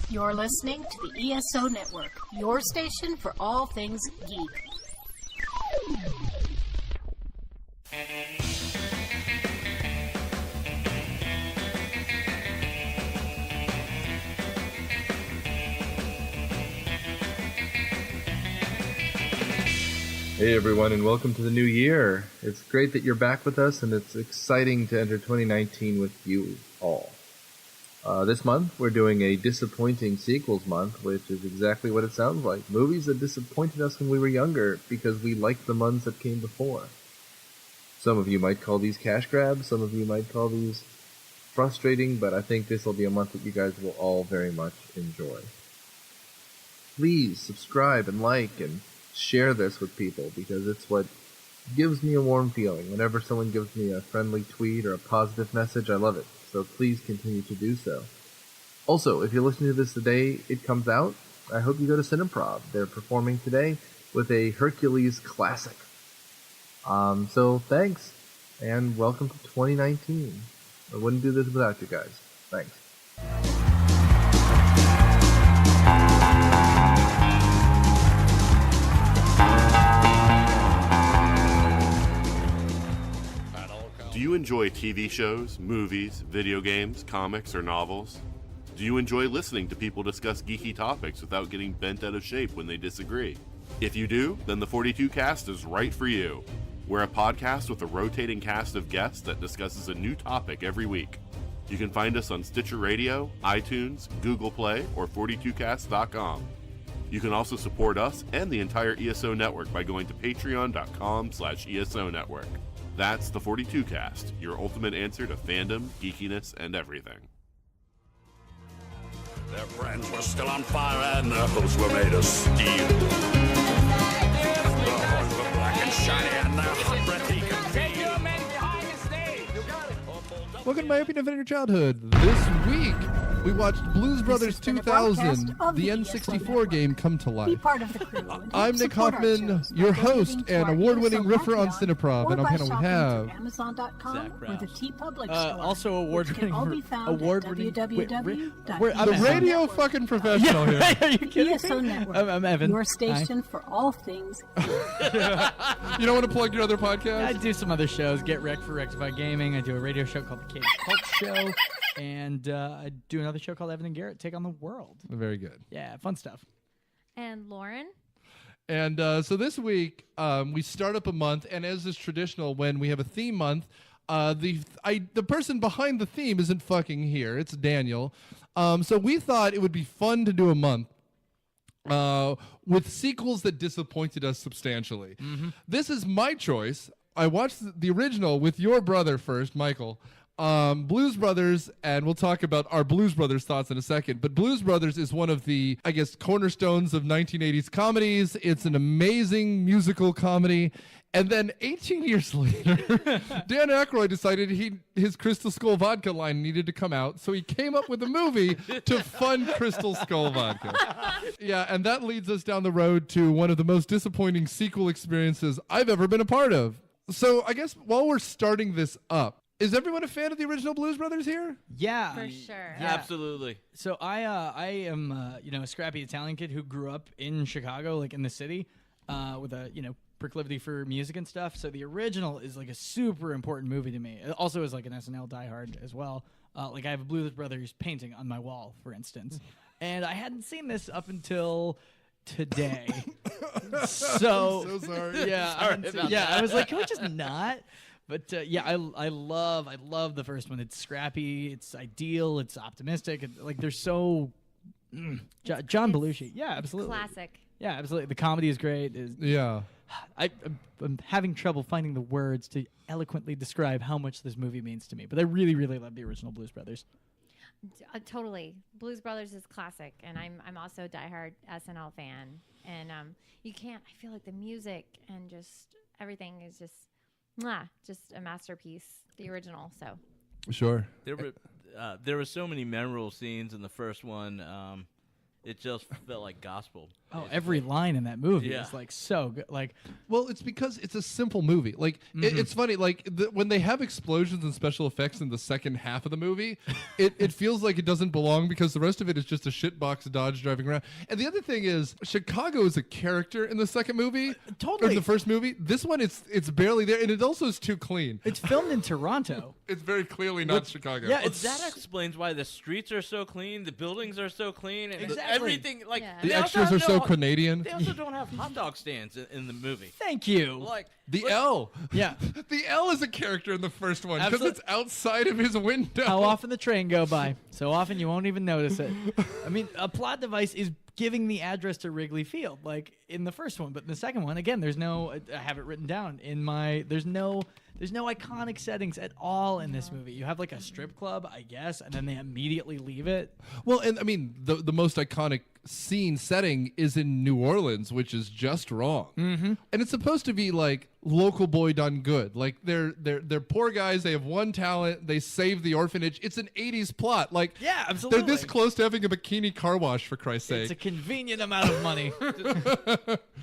You're listening to the ESO Network, your station for all things geek. Hey everyone, and welcome to the new year. It's great that you're back with us, and it's exciting to enter 2019 with you all. This month, we're doing a disappointing sequels month, which is exactly what it sounds like. Movies that disappointed us when we were younger because we liked the ones that came before. Some of you might call these cash grabs, some of you might call these frustrating, but I think this will be a month that you guys will all very much enjoy. Please subscribe and like and share this with people, because it's what gives me a warm feeling. Whenever someone gives me a friendly tweet or a positive message, I love it. So please continue to do so. Also, if you're listening to this the day it comes out, I hope you go to Cineprov. They're performing today with a Hercules classic. So thanks, and welcome to 2019. I wouldn't do this without you guys. Thanks. Do you enjoy TV shows, movies, video games, comics, or novels? Do you enjoy listening to people discuss geeky topics without getting bent out of shape when they disagree? If you do, then the 42 Cast is right for you. We're a podcast with a rotating cast of guests that discusses a new topic every week. You can find us on Stitcher Radio, iTunes, Google Play, or 42cast.com. You can also support us and the entire ESO network by going to patreon.com/ESO network. That's the 42 Cast, your ultimate answer to fandom, geekiness, and everything. Their brands were still on fire and their hooves were made of steel. Their horns were black and shiny and their hot breath he could feel. Welcome to My Opening of Inner Childhood. This week, we watched Blues Brothers 2000, the N64 game come to Be life. part of the crew. and I'm help Nick support our Hoffman, shows your by host donating to and our award-winning ESO riffer on Patreon, Cineprov, or and on by panel we shopping have through Amazon.com Zach or Brown. the TeePublic store. Also which can all be found at the radio fucking professional here. Are you kidding ESO me? Network, I'm Evan. your station for all things. You don't want to plug your other I podcast? do some other shows. Get Wrecked for Rectified Gaming. I do a radio show called The Cave Cult Show. And I do another show called Evan and Garrett Take on the World. Very good. Yeah, fun stuff. And Lauren? And so this week, we start up a month, and as is traditional, when we have a theme month, the person behind the theme isn't fucking here. It's Daniel. So we thought it would be fun to do a month with sequels that disappointed us substantially. Mm-hmm. This is my choice. I watched the original with your brother first, Michael. Blues Brothers, and we'll talk about our Blues Brothers thoughts in a second, but Blues Brothers is one of the, I guess, cornerstones of 1980s comedies. It's an amazing musical comedy. And then 18 years later, Dan Aykroyd decided his Crystal Skull vodka line needed to come out, so he came up with a movie to fund Crystal Skull vodka. Yeah, and that leads us down the road to one of the most disappointing sequel experiences I've ever been a part of. So I guess while we're starting this up, is everyone a fan of the original Blues Brothers here? Yeah. For sure. Yeah. Absolutely. So I am a scrappy Italian kid who grew up in Chicago, like in the city, with a proclivity for music and stuff. So the original is like a super important movie to me. It also is like an SNL diehard as well. Like I have a Blues Brothers painting on my wall, for instance, and I hadn't seen this up until today. So I'm so sorry. Yeah, I was like, can we just not? But I love the first one. It's scrappy, it's ideal, it's optimistic. Like there's so John Belushi. Yeah, absolutely. Classic. Yeah, absolutely. The comedy is great. Yeah. I'm having trouble finding the words to eloquently describe how much this movie means to me. But I really, really love the original Blues Brothers. Totally. Blues Brothers is classic, and I'm also a diehard SNL fan. And you can't. I feel like the music and just everything is just a masterpiece. The original. So. Sure. There were so many memorable scenes in the first one. it just felt like gospel. Oh, every line in that movie Yeah. is like so good. Like, Well, it's because it's a simple movie. Like it's funny. Like when they have explosions and special effects in the second half of the movie, it feels like it doesn't belong because the rest of it is just a shitbox Dodge driving around. And the other thing is, Chicago is a character in the second movie, totally. or in the first movie. This one, it's barely there, and it also is too clean. it's filmed in Toronto. It's very clearly not Chicago. Yeah, Well, it's that explains why the streets are so clean, the buildings are so clean, and Exactly. everything. Like Yeah. The they also extras are have so no- Canadian. They also don't have hot dog stands in the movie. Thank you. Like The L. Yeah. The L is a character in the first one because Absolute- it's outside of his window. How often the train go by? So often you won't even notice it. I mean, a plot device is giving the address to Wrigley Field, like in the first one, but in the second one, again, there's no. I have it written down in my. There's no iconic settings at all in this movie. You have like a strip club, I guess, and then they immediately leave it. Well, and I mean, the most iconic scene setting is in New Orleans, which is just wrong. Mm-hmm. And it's supposed to be like local boy done good. Like they're poor guys. They have one talent. They save the orphanage. It's an 80s plot. Like Yeah, absolutely. they're this close to having a bikini car wash, for Christ's It's a sake. convenient amount of money.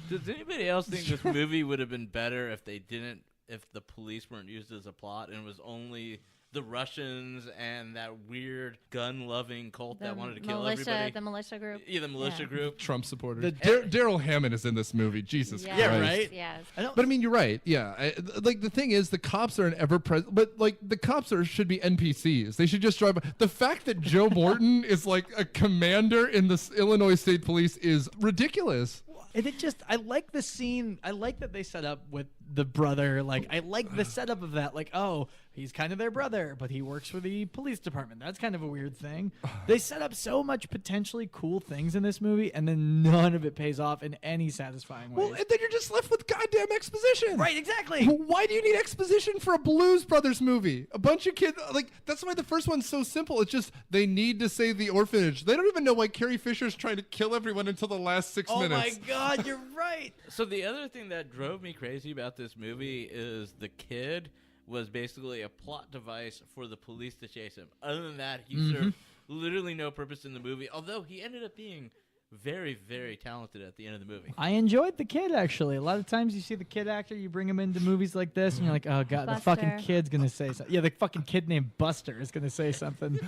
Does anybody else think this movie would have been better if the police weren't used as a plot and it was only the Russians and that weird gun-loving cult that wanted to kill everybody? The militia group. Yeah, the militia group. Trump supporters. The- Daryl Hammond is in this movie. Jesus Yes, Christ. Yeah, right? Yes. I don't. But I mean, you're right. Yeah, like the thing is, the cops are an ever-present. But like the cops should be NPCs. They should just drive. The fact that Joe Morton is like a commander in the Illinois State Police is ridiculous. And it just, I like the scene. I like that they set up with the brother. Like, I like the setup of that. Like, oh, he's kind of their brother, but he works for the police department. That's kind of a weird thing. They set up so much potentially cool things in this movie, and then none of it pays off in any satisfying way. Well, and then you're just left with goddamn exposition. Right, exactly. Why do you need exposition for a Blues Brothers movie? A bunch of kids, like, that's why the first one's so simple. It's just they need to save the orphanage. They don't even know why Carrie Fisher's trying to kill everyone until the last 6 Oh minutes. my God, you're right. So the other thing that drove me crazy about this movie is the kid was basically a plot device for the police to chase him. Other than that, he served literally no purpose in the movie, although he ended up being very, very talented at the end of the movie. I enjoyed the kid, actually. A lot of times you see the kid actor, you bring him into movies like this, and you're like, oh, God, the fucking Buster. kid's going to say something. Yeah, the fucking kid named Buster is going to say something.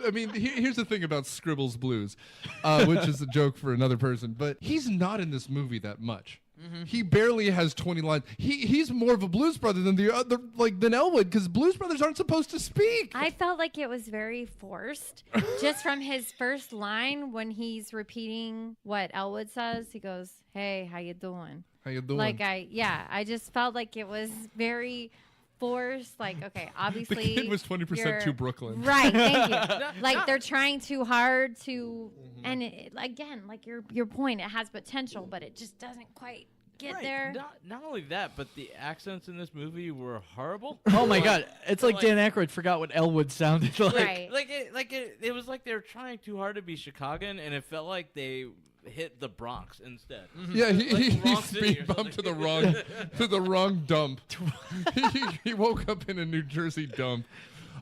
I mean, here's the thing about Scribbles Blues, which is a joke for another person, but he's not in this movie that much. He barely has 20 lines. He's more of a Blues Brother than the other, like than Elwood, because Blues Brothers aren't supposed to speak. I felt like it was very forced, just from his first line when he's repeating what Elwood says. He goes, "Hey, how you doing?" How you doing? Like I just felt like it was very forced. Like, okay, obviously kid was 20% you're- too Brooklyn. Right, thank you. Like they're trying too hard to, and again, like your point, it has potential, but it just doesn't quite get there. Not only that, but the accents in this movie were horrible. Oh, my God. It's like Dan Aykroyd forgot what Elwood sounded like. Right. It was like they were trying too hard to be Chicagoan, and it felt like they hit the Bronx instead. Yeah, he Wrong city speed or bumped to something. the wrong dump. he woke up in a New Jersey dump.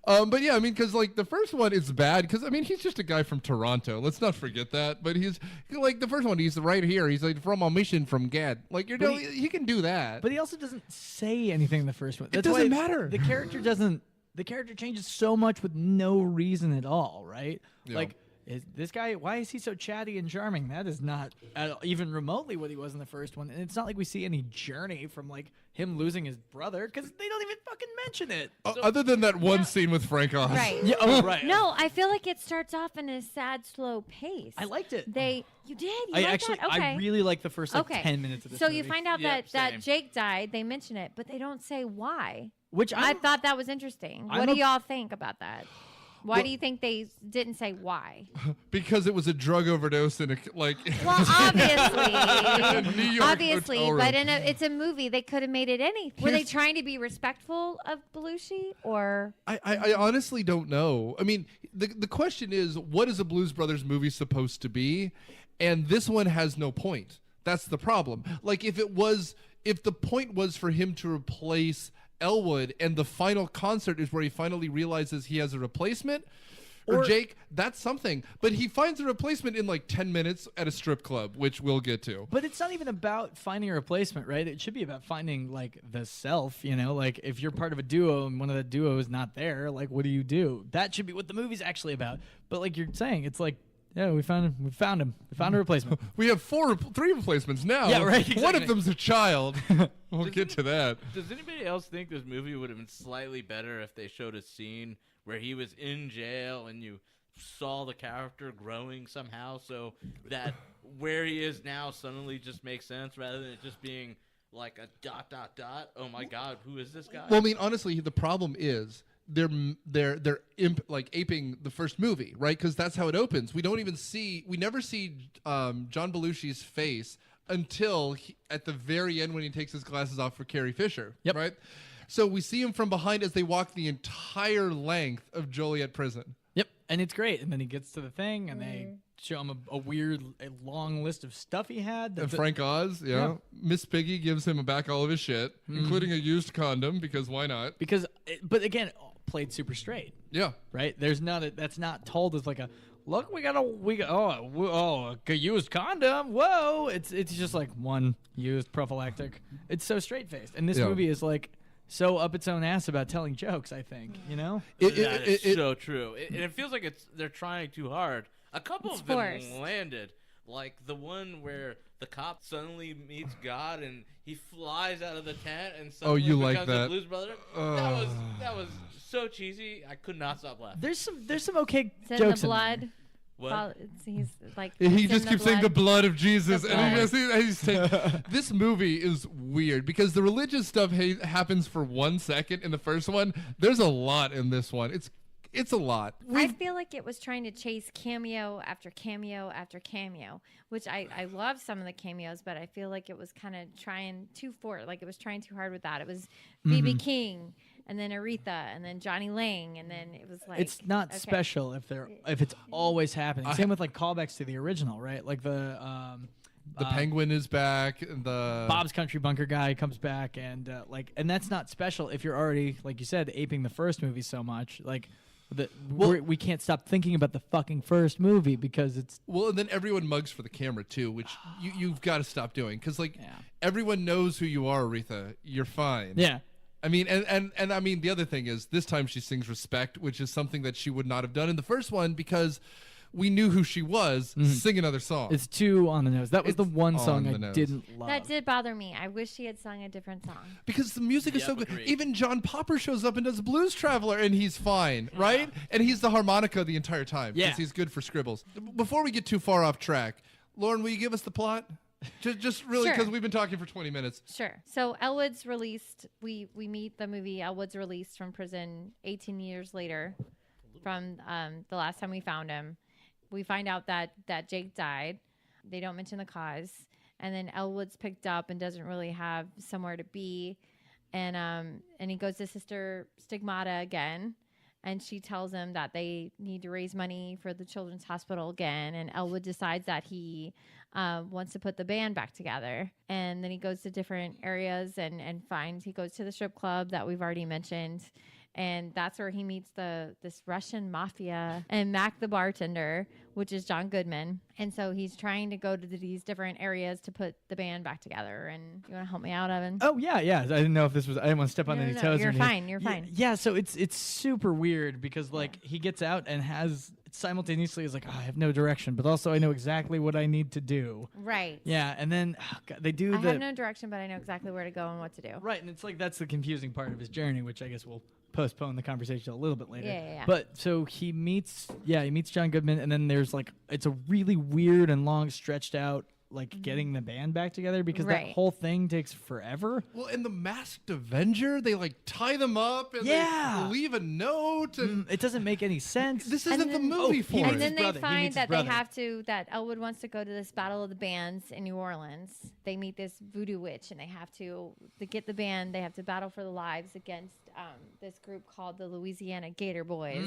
But yeah, I mean, because like the first one is bad because I mean he's just a guy from Toronto. Let's not forget that. But he's like the first one. He's right here. He's like from a mission from Gad. Like he can do that. But he also doesn't say anything in the first one. It doesn't matter. The character doesn't. The character changes so much with no reason at all, right? Yeah. Like, this guy, why is he so chatty and charming? That is not even remotely what he was in the first one. And it's not like we see any journey from, like, him losing his brother, because they don't even fucking mention it. Other than that one scene with Frank Oz. Right. Yeah, oh, right. No, I feel like it starts off in a sad, slow pace. I liked it. You did? You I liked actually, that? Okay. I really like the first, like, Okay. 10 minutes of this So movie. you find out Yep, that same. Jake died. They mention it, but they don't say why. Which I thought that was interesting. I'm What do a- y'all think about that? Why do you think they didn't say why? Because it was a drug overdose and like. Well, obviously, New York obviously, hotel room. but it's a movie. They could have made it anything. Were they trying to be respectful of Belushi, or I honestly don't know. I mean, the question is, what is a Blues Brothers movie supposed to be? And this one has no point. That's the problem. Like, if the point was for him to replace Elwood and the final concert is where he finally realizes he has a replacement, or Jake, that's something. But he finds a replacement in like 10 minutes at a strip club, which we'll get to. But it's not even about finding a replacement, right? It should be about finding like the self, you know, like if you're part of a duo and one of the duo is not there, like what do you do? That should be what the movie's actually about. But like you're saying, it's like, yeah, we found him. We found a replacement. We have three replacements now. Yeah, right, exactly. One of them's a child. We'll get to that. Does anybody else think this movie would have been slightly better if they showed a scene where he was in jail and you saw the character growing somehow, so that where he is now suddenly just makes sense rather than it just being like a ... Oh my God, who is this guy? Well, I mean, honestly, the problem is they're aping the first movie, right? Because that's how it opens. We never see John Belushi's face until at the very end when he takes his glasses off for Carrie Fisher, right? So we see him from behind as they walk the entire length of Joliet Prison. Yep, and it's great. And then he gets to the thing, and they show him a long list of stuff he had. And Frank Oz, Miss Piggy gives him back all of his shit, including a used condom, because why not? But again, played super straight. Yeah, right. There's that's not told as like a look. We got a used condom. Whoa! It's just like one used prophylactic. It's so straight faced, and this movie is like so up its own ass about telling jokes. I think that is so true, and it feels like they're trying too hard. A couple of them landed, like the one where the cop suddenly meets God and he flies out of the tent and suddenly becomes a Blues Brother. That was so cheesy. I could not stop laughing. There's some okay It's jokes in the blood. in What? He's like he just keeps saying the blood of Jesus, The and blood. he's this movie is weird because the religious stuff happens for 1 second in the first one. There's a lot in this one. It's a lot. I feel like it was trying to chase cameo after cameo after cameo, which I love some of the cameos, but I feel like it was kind of trying too hard with that. It was B.B. King, and then Aretha, and then Johnny Lang, and then it was like it's not special if it's always happening. Same with like callbacks to the original, right? Like the Penguin is back. The Bob's Country Bunker guy comes back, and and that's not special if you're already, like you said, aping the first movie so much. Like we can't stop thinking about the fucking first movie because it's and then everyone mugs for the camera too, which you've got to stop doing because everyone knows who you are, Aretha. You're fine. Yeah. I mean, and I mean, the other thing is this time she sings Respect, which is something that she would not have done in the first one because we knew who she was. Sing another song. It's too on the nose. That was the one song I didn't love. That did bother me. I wish she had sung a different song. Because the music is so good. Agreed. Even John Popper shows up and does Blues Traveler, and he's fine, right? And he's the harmonica the entire time because he's good for scribbles. Before we get too far off track, Lauren, will you give us the plot? Just really, because we've been talking for 20 minutes. Sure. So Elwood's released. We meet the movie. Elwood's released from prison 18 years later from the last time we found him. We find out that Jake died. They don't mention the cause. And then Elwood's picked up and doesn't really have somewhere to be. And he goes to Sister Stigmata again. And she tells him that they need to raise money for the Children's Hospital again. And Elwood decides that he wants to put the band back together. And then he goes to different areas and he goes to the strip club that we've already mentioned. And that's where he meets this Russian mafia and Mac the bartender, which is John Goodman. And so he's trying to go to these different areas to put the band back together. And you want to help me out, Evan? Oh, yeah. I didn't know if this was... I didn't want to step on any toes. You're fine. You're fine. Yeah, so it's super weird because, he gets out and has... simultaneously is like, I have no direction, but also I know exactly what I need to do. Right. Yeah, and then they do I have no direction, but I know exactly where to go and what to do. Right, and it's like that's the confusing part of his journey, which I guess we'll postpone the conversation a little bit later. Yeah. But so he meets John Goodman, and then there's it's a really weird and long stretched out getting the band back together because that whole thing takes forever. Well, in the Masked Avenger, they tie them up and they leave a note. And it doesn't make any sense. This isn't the movie for it. And then they find that that Elwood wants to go to this Battle of the Bands in New Orleans. They meet this voodoo witch and they have to get the band, they have to battle for the lives against this group called the Louisiana Gator Boys.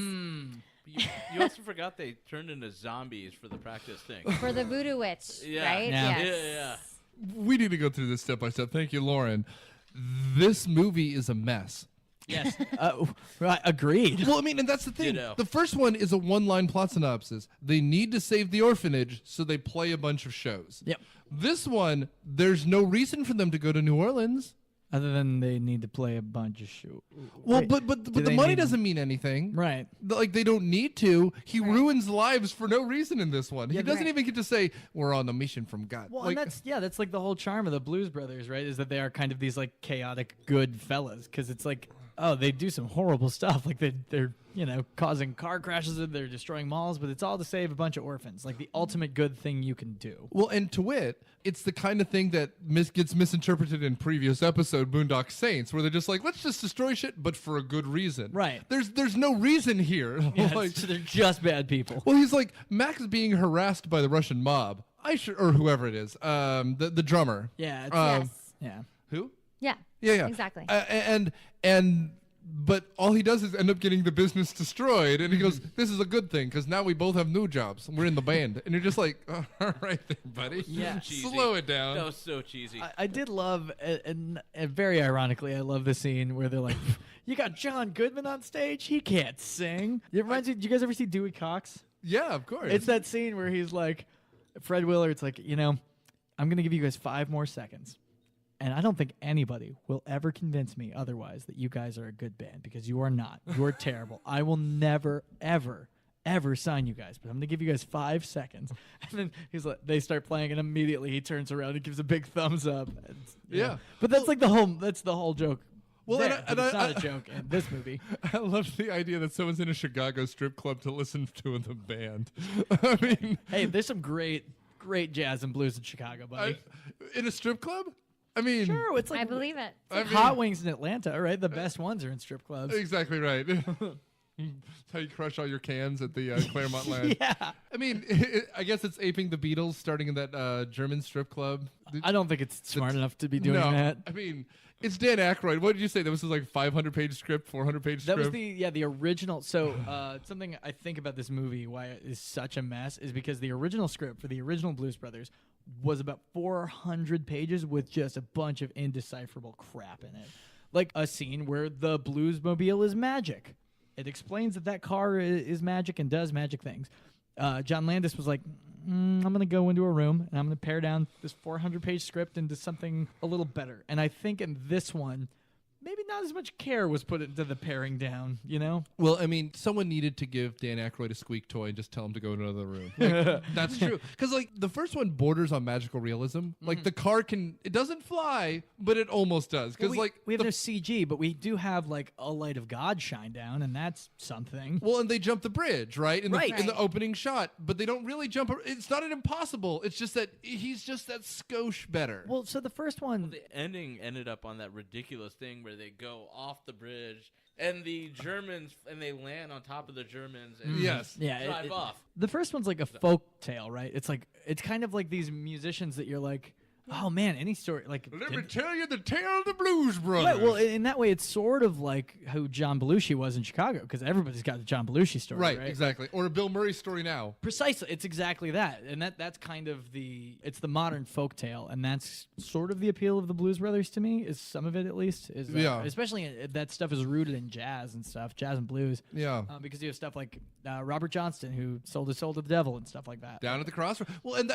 You also forgot they turned into zombies for the practice thing. For the voodoo witch, right? Yeah. Yes. Yeah. We need to go through this step by step. Thank you, Lauren. This movie is a mess. Yes. Right. Agreed. Well, I mean, and that's the thing. Ditto. The first one is a one-line plot synopsis. They need to save the orphanage, so they play a bunch of shows. Yep. This one, there's no reason for them to go to New Orleans. Other than they need to play a bunch of shows. Well, Wait, but do the they money need- doesn't mean anything. Right. Like, they don't need to. He Right. ruins lives for no reason in this one. He Yeah, doesn't right. even get to say, we're on a mission from God. Well, like, and that's like the whole charm of the Blues Brothers, right? Is that they are kind of these like chaotic good fellas, because it's like, oh, they do some horrible stuff, like they're causing car crashes and they're destroying malls, but it's all to save a bunch of orphans, like the ultimate good thing you can do. well, and to wit, it's the kind of thing that gets misinterpreted in previous episode, Boondock Saints, where they're just like, let's just destroy shit, but for a good reason. Right. There's no reason here. Yeah, Like, they're just bad people. well, he's like, Max being harassed by the Russian mob. Or whoever it is. The drummer. Yeah. It's, Yes. Yeah. Who? Yeah. Yeah. Exactly. But all he does is end up getting the business destroyed, and he goes, Mm-hmm. "This is a good thing because now we both have new jobs. We're in the band." And you're just like, "All right, there, buddy. Yeah. Cheesy. Slow it down." That was so cheesy. I did love, and very ironically, I love the scene where they're like, "You got John Goodman on stage. He can't sing." It reminds me. Did you guys ever see Dewey Cox? Yeah, of course. It's that scene where he's like, Fred Willard's like, I'm gonna give you guys 5 more seconds, and I don't think anybody will ever convince me otherwise that you guys are a good band, because you are not. You're terrible. I will never, ever, ever sign you guys, but I'm gonna give you guys 5 seconds. And then he's like, they start playing, and immediately he turns around and gives a big thumbs up. Yeah. But that's like that's the whole joke. Well, Well, and it's I- not a joke in this movie. I love the idea that someone's in a Chicago strip club to listen to the band. I mean, Hey, there's some great jazz and blues in Chicago, buddy. in a strip club? I mean, Sure, it's like I believe it. I mean, Hot Wings in Atlanta, right? The best ones are in strip clubs. exactly right. That's how you crush all your cans at the Claremont Lounge. Yeah. I mean, I guess it's aping the Beatles, starting in that German strip club. I don't think it's smart enough to be doing no, that. I mean, it's Dan Aykroyd. What did you say? That was like 500-page script, 400-page That script. was the original. So something I think about this movie, why it is such a mess, is because the original script for the original Blues Brothers was about 400 pages with just a bunch of indecipherable crap in it. Like a scene where the Bluesmobile is magic. It explains that car is magic and does magic things. John Landis was like, I'm going to go into a room and I'm going to pare down this 400-page script into something a little better. And I think in this one, maybe not as much care was put into the paring down, Well, I mean, someone needed to give Dan Aykroyd a squeak toy and just tell him to go to another room. Like, that's true. Because, like, the first one borders on magical realism. Like, the car it doesn't fly, but it almost does. Because, Well, we have the no CG, but we do have, like, a light of God shine down, and that's something. Well, and they jump the bridge, right? In Right. the, in the opening shot, but they don't really jump. It's not an impossible. It's just that he's just that skosh better. Well, so the first one, The ending ended up on that ridiculous thing where they go off the bridge and the Germans and they land on top of the Germans and Yes. yeah, drive off. the first one's like a folk tale, right? It's kind of like these musicians that you're like, oh man, any story like. Let me tell you the tale of the Blues Brothers. Right, well, in that way, it's sort of like who John Belushi was in Chicago, because everybody's got the John Belushi story, right, right? exactly. Or a Bill Murray story now. Precisely, it's exactly that, and that's kind of it's the modern folk tale, and that's sort of the appeal of the Blues Brothers to me. Is some of it at least? Is Yeah. especially that stuff is rooted in jazz and stuff, jazz and blues. Yeah. Because you have stuff like Robert Johnston, who sold his soul to the devil and stuff like that. Down at the crossroads. Well, and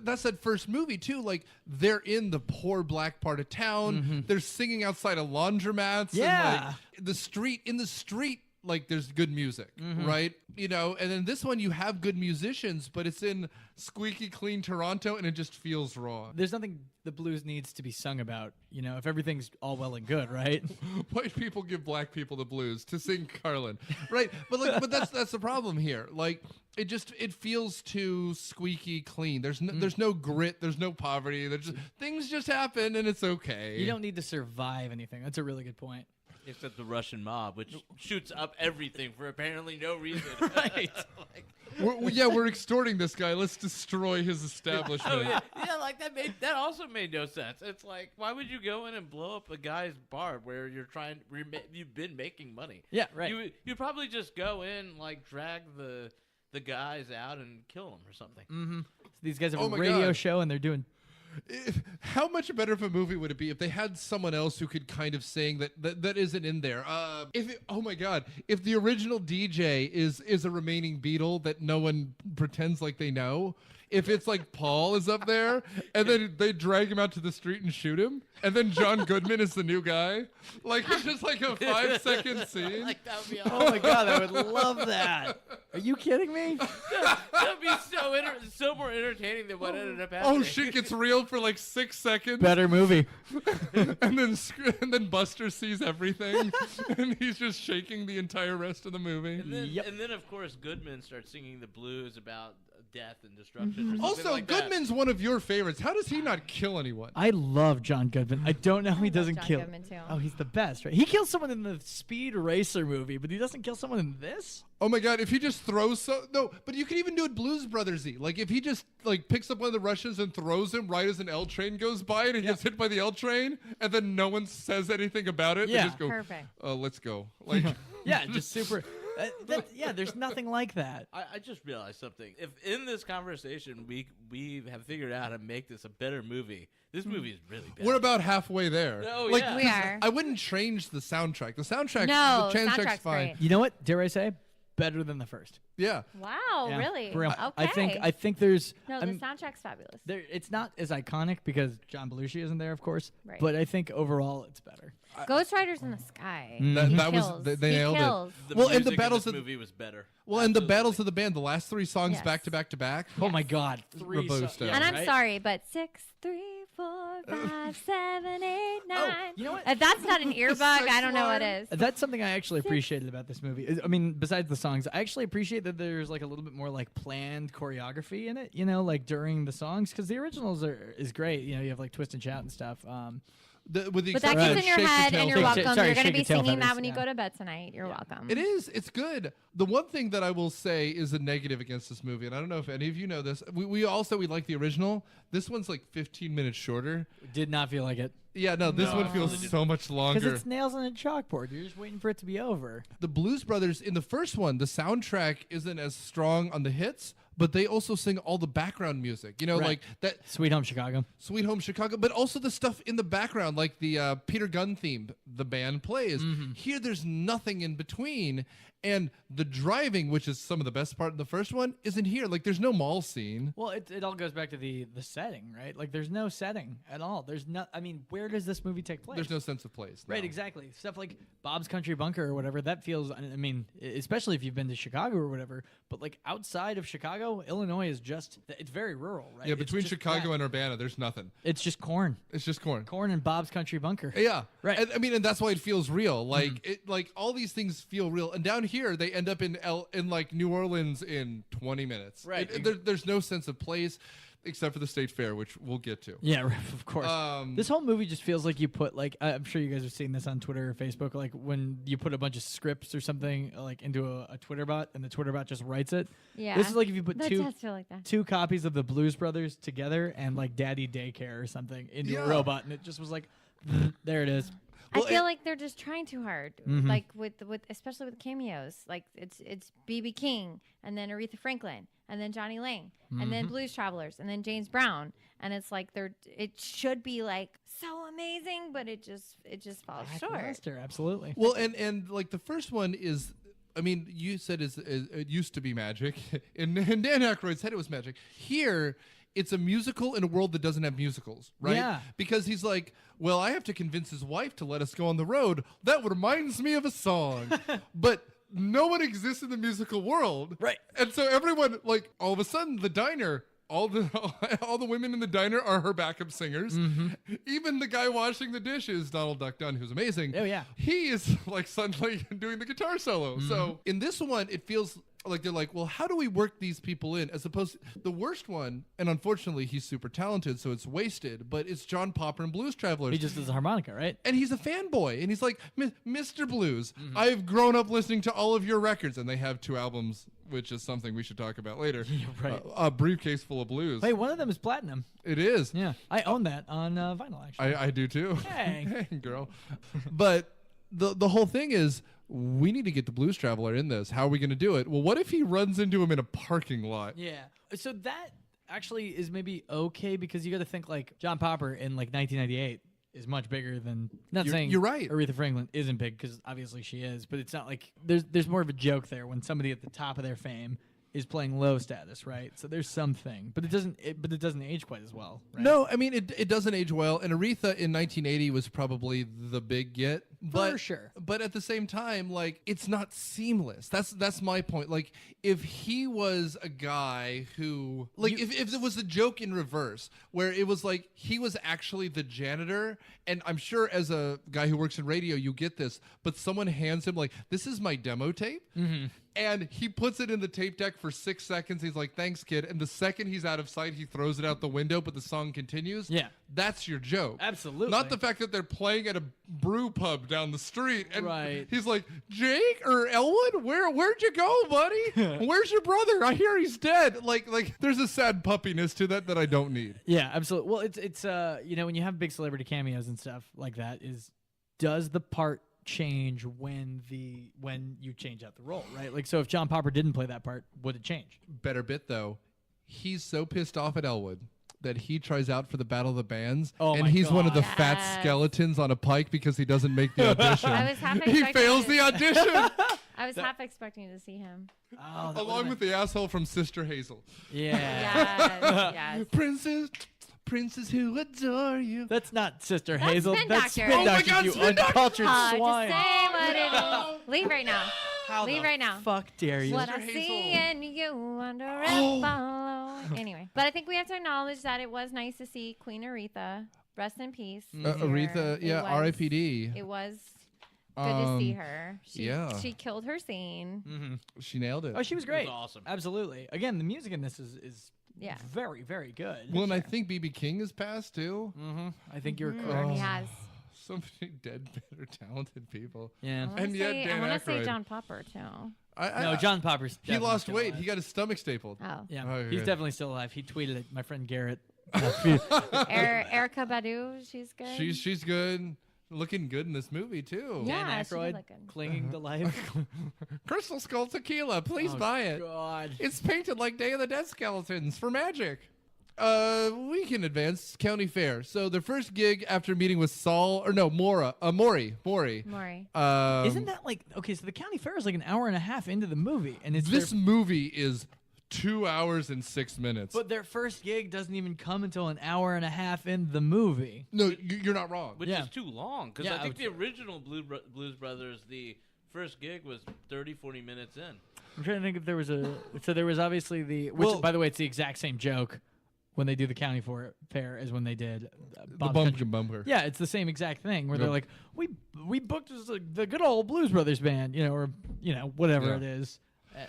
that's that first movie too. Like they're in the poor black part of town. They're singing outside of laundromats. Yeah. And, like, in the street. Like there's good music, right? And then this one you have good musicians, but it's in squeaky clean Toronto, and it just feels wrong. There's nothing the blues needs to be sung about, if everything's all well and good, right? White people give black people the blues to sing Carlin, right? But that's the problem here. Like it feels too squeaky clean. There's no grit. There's no poverty. Things just happen, and it's okay. You don't need to survive anything. That's a really good point. Except the Russian mob, which shoots up everything for apparently no reason. Right. We're extorting this guy. Let's destroy his establishment. Oh yeah, like that also made no sense. It's like, why would you go in and blow up a guy's bar where you've been making money? Yeah, right. You probably just go in, like drag the guys out and kill them or something. So these guys have Oh a my radio God. show, and they're doing How much better of a movie would it be if they had someone else who could kind of sing that isn't in there? Oh my God, if the original DJ is a remaining Beatle that no one pretends like they know. If it's like Paul is up there and then they drag him out to the street and shoot him, and then John Goodman is the new guy, like it's just like a 5-second scene. Like that would be awesome. Oh my God, I would love that. Are you kidding me? That'd be so more entertaining than what ended up happening. Oh, shit gets real for like 6 seconds. Better movie. and then Buster sees everything, and he's just shaking the entire rest of the movie. And then of course, Goodman starts singing the blues about death and destruction. Or something Also, like Goodman's one of your favorites. How does he not kill anyone? I love John Goodman. I don't know how he doesn't John kill. Goodman, too. Oh, he's the best, right? He kills someone in the Speed Racer movie, but he doesn't kill someone in this? Oh my God! If he just throws no, but you can even do it Blues Brothers-y. Like if he just like picks up one of the Russians and throws him right as an L train goes by and he gets hit by the L train, and then no one says anything about it. Yeah. They just go, Perfect. let's go. Like Yeah, just super. There's nothing like that. I just realized something. If in this conversation we have figured out how to make this a better movie, this movie is really bad. we're about halfway there. Oh, like, yeah. We are. I wouldn't change the soundtrack. The soundtrack, No, the soundtrack's soundtrack's fine. great. You know what? Dare I say? Better than the first. Yeah. Wow, Yeah, really? for real. Okay. I think there's. no, I the mean, soundtrack's fabulous. it's not as iconic because John Belushi isn't there, of course. Right. But I think overall it's better. Ghost Riders in the Sky. That, He that was kills. they He nailed kills. it. The Well, and music the in battles this of movie was better. well, and the Absolutely. battles of the band, the last 3 songs Yes. back to back to back. Oh my God. 3 Robusto. yeah, And I'm right? sorry, but 6, 3, 4, 5, 7, 8, 9. You know what? If that's not an earbug, I don't know what line. is. That's something I actually appreciated about this movie. I mean, besides the songs, I actually appreciate that there's like a little bit more like planned choreography in it, you know, like during the songs, because the originals is great. You know, you have like twist and shout and stuff. With the But that exception gets of in your Shake the head, Tail and you're Shake- Feathers. welcome. sorry, You're going to Shake be the Tail singing that Feathers, when you yeah. go to bed tonight. You're welcome. It is. It's good. The one thing that I will say is a negative against this movie, and I don't know if any of you know this. We like the original. This one's like 15 minutes shorter. Did not feel like it. Yeah, no, this one feels so much Because longer. it's nails on a chalkboard. You're just waiting for it to be over. The Blues Brothers in the first one, the soundtrack isn't as strong on the hits, but they also sing all the background music. You know, Right. like that Sweet Home Chicago. Sweet Home Chicago, but also the stuff in the background, like the Peter Gunn theme the band plays. Here, there's nothing in between. And the driving, which is some of the best part in the first one, isn't here. Like, there's no mall scene. Well, it all goes back to the setting, right? Like, there's no setting at all. There's no. I mean, where does this movie take place? There's no sense of place. Right, no. exactly. Stuff like Bob's Country Bunker or whatever, that feels, I mean, especially if you've been to Chicago or whatever, but like outside of Chicago, Illinois is just, it's very rural, right? Yeah, It's between just Chicago that. and Urbana, there's nothing. It's just corn. It's just corn. Corn and Bob's Country Bunker. Yeah, Right. And, I mean, and that's why it feels real. Like like all these things feel real. And down here, they end up in like New Orleans in 20 minutes. Right. There's no sense of place, except for the state fair, which we'll get to. Yeah, right, of course. This whole movie just feels like you put like I'm sure you guys have seen this on Twitter or Facebook, like when you put a bunch of scripts or something like into a Twitter bot and the Twitter bot just writes it. Yeah. This is like if you put That two does feel like that. two copies of the Blues Brothers together and like Daddy Daycare or something into Yeah. a robot, and it just was like, there it is. Well, I feel like they're just trying too hard, like with especially with cameos. Like it's B.B. King, and then Aretha Franklin, and then Johnny Lang, and then Blues Travelers, and then James Brown, and it's like it should be like so amazing, but it just falls short. Lackluster, absolutely. Well, and like the first one is, I mean, you said it used to be magic, and Dan Aykroyd said it was magic. Here, it's a musical in a world that doesn't have musicals, right? Yeah. Because he's like, well, I have to convince his wife to let us go on the road. That reminds me of a song. But no one exists in the musical world. Right. And so everyone, like, all of a sudden, the diner, all the women in the diner are her backup singers. Even the guy washing the dishes, Donald Duck Dunn, who's amazing. Oh, yeah. He is like suddenly doing the guitar solo. So in this one, it feels like they're like, well, how do we work these people in? As opposed to the worst one, and unfortunately he's super talented, so it's wasted, but it's John Popper and Blues Travelers. He just does a harmonica, right? And he's a fanboy, and he's like, Mr. Blues, I've grown up listening to all of your records, and they have 2 albums, which is something we should talk about later. right. A briefcase full of blues. Wait, one of them is platinum. It is. Yeah, I own that on vinyl actually. I do too. Hey. Hey, girl. But the whole thing is, we need to get the Blues Traveler in this. How are we going to do it? Well, what if he runs into him in a parking lot? Yeah. So that actually is maybe okay because you got to think like John Popper in like 1998 is much bigger than. Not saying you're right. Aretha Franklin isn't big because obviously she is, but it's not like there's more of a joke there when somebody at the top of their fame is playing low status, right? So there's something, but it doesn't age quite as well. Right? No, I mean it doesn't age well. And Aretha in 1980 was probably the big get, but For sure. But at the same time, like it's not seamless. That's my point. Like if he was a guy who, like if it was a joke in reverse, where it was like he was actually the janitor, and I'm sure as a guy who works in radio, you get this, but someone hands him like, this is my demo tape. Mm-hmm. And he puts it in the tape deck for 6 seconds. He's like, thanks, kid. And the second he's out of sight, he throws it out the window, but the song continues. Yeah. That's your joke. Absolutely. Not the fact that they're playing at a brew pub down the street. And Right. he's like, Jake or Elwood, where'd you go, buddy? Where's your brother? I hear he's dead. Like there's a sad puppiness to that I don't need. Yeah, absolutely. Well, it's when you have big celebrity cameos and stuff like that, does the part change when you change out the role, right? Like, so if John Popper didn't play that part, would it change? Better bit, though. He's so pissed off at Elwood that he tries out for the Battle of the Bands, and my he's one of the God. fat skeletons on a pike because he doesn't make the audition. I was half He expecting fails to- the audition, I was half expecting to see him. Oh, along with the asshole from Sister Hazel. Yeah. Yes. Princes who adore you. That's not Sister That's Hazel. Spin That's Doctor. Spin Oh my Doctor, God, you Spin Doctor. uncultured Just swine. say what it is. Leave right now. How Leave the right now. fuck dare you? What I Hazel. see in you under it follow. Anyway, but I think we have to acknowledge that it was nice to see Queen Aretha. Rest in peace. Aretha, It yeah, was- R.I.P.D. It was good to see her. yeah. She killed her scene. She nailed it. Oh, she was great. awesome. Absolutely. Again, the music in this is Yeah. very, very good. Well, and I think B.B. King has passed too. I think you're Mm, correct. He has. So many dead, bitter, talented people. Yeah. I wanna And yet say, Dan I want to say Aykroyd. John Popper too. No, John Popper's He definitely lost still weight. alive. He got his stomach stapled. Oh. Yeah, Oh, he's yeah. definitely still alive. He tweeted it. My friend Garrett. Erica Badu, she's good. She's good. Looking good in this movie too. Yeah. Dan she did Aykroyd look good. clinging to life. Crystal Skull Tequila. Please Oh, buy it. God. It's painted like Day of the Dead skeletons for magic. Week in advance, County Fair. So their first gig after meeting with Maury. Maury. Isn't that like okay? So the county fair is like an hour and a half into the movie, and it's this their, movie is 2 hours and 6 minutes. but their first gig doesn't even come until an hour and a half in the movie. No, you're not wrong. Which Yeah. is too long. Because Yeah, I think I the original Blues Brothers, the first gig was 30, 40 minutes in. I'm trying to think if there was a. So there was obviously which Well- by the way, it's the exact same joke when they do the county fair as when they did The Bob's Bumpkin Country. Bumper. Yeah, it's the same exact thing where they're Yep. like, we booked the good old Blues Brothers band, or whatever Yeah. it is.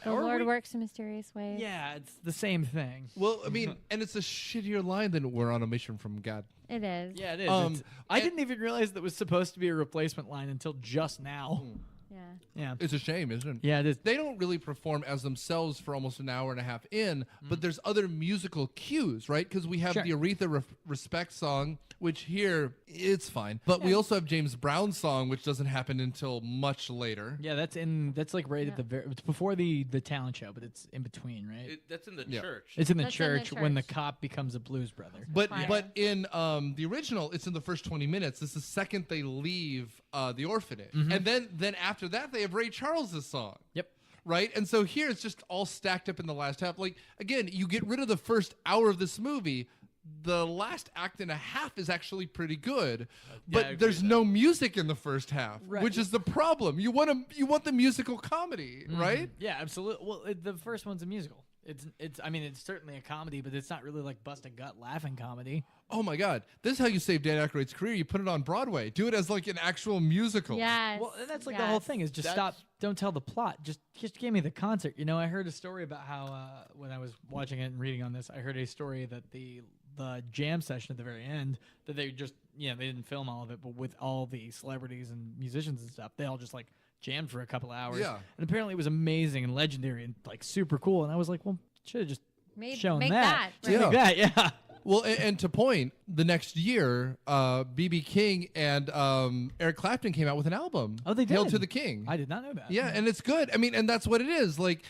The Or Lord we- works in mysterious ways. Yeah, it's the same thing. Well, I mean, and it's a shittier line than "We're on a mission from God." It is. Yeah, it is. Um, I and- didn't even realize that was supposed to be a replacement line until just now. Yeah. Yeah. It's a shame, isn't it? Yeah, it is. They don't really perform as themselves for almost an hour and a half in, but there's other musical cues, right? Because we have Sure. the Aretha Respect song, which here it's fine, but we also have James Brown's song, which doesn't happen until much later. Yeah, that's like right at the very. It's before the talent show, but it's in between, right? That's in the Yeah. church. It's in the That's in the church when the church. cop becomes a blues brother. But Choir. but in the original, it's in the first 20 minutes. It's the second they leave the orphanage, and then after that they have Ray Charles's song. Yep. Right, and so here it's just all stacked up in the last half. Like again, you get rid of the first hour of this movie. The last act and a half is actually pretty good, but agree there's with that. no music in the first half, Right. which is the problem. You want the musical comedy, right? Yeah, absolutely. Well, the first one's a musical. It's. I mean, it's certainly a comedy, but it's not really like bust a gut laughing comedy. Oh my God, this is how you save Dan Aykroyd's career. You put it on Broadway. Do it as like an actual musical. Yes. Well, and that's like the whole yes. thing is just That's- stop. Don't tell the plot. Just give me the concert. I heard a story about how when I was watching it and reading on this, I heard a story that the jam session at the very end that they just they didn't film all of it, but with all the celebrities and musicians and stuff, they all just like jammed for a couple of hours. Yeah. And apparently it was amazing and legendary and like super cool. And I was like, well, should have just shown make that. that, Just right. make that. Yeah. Well, and to point, the next year, B.B. King and Eric Clapton came out with an album. Oh, they Hail did? to the King. I did not know that. Yeah, and it's good. I mean, and that's what it is. Like,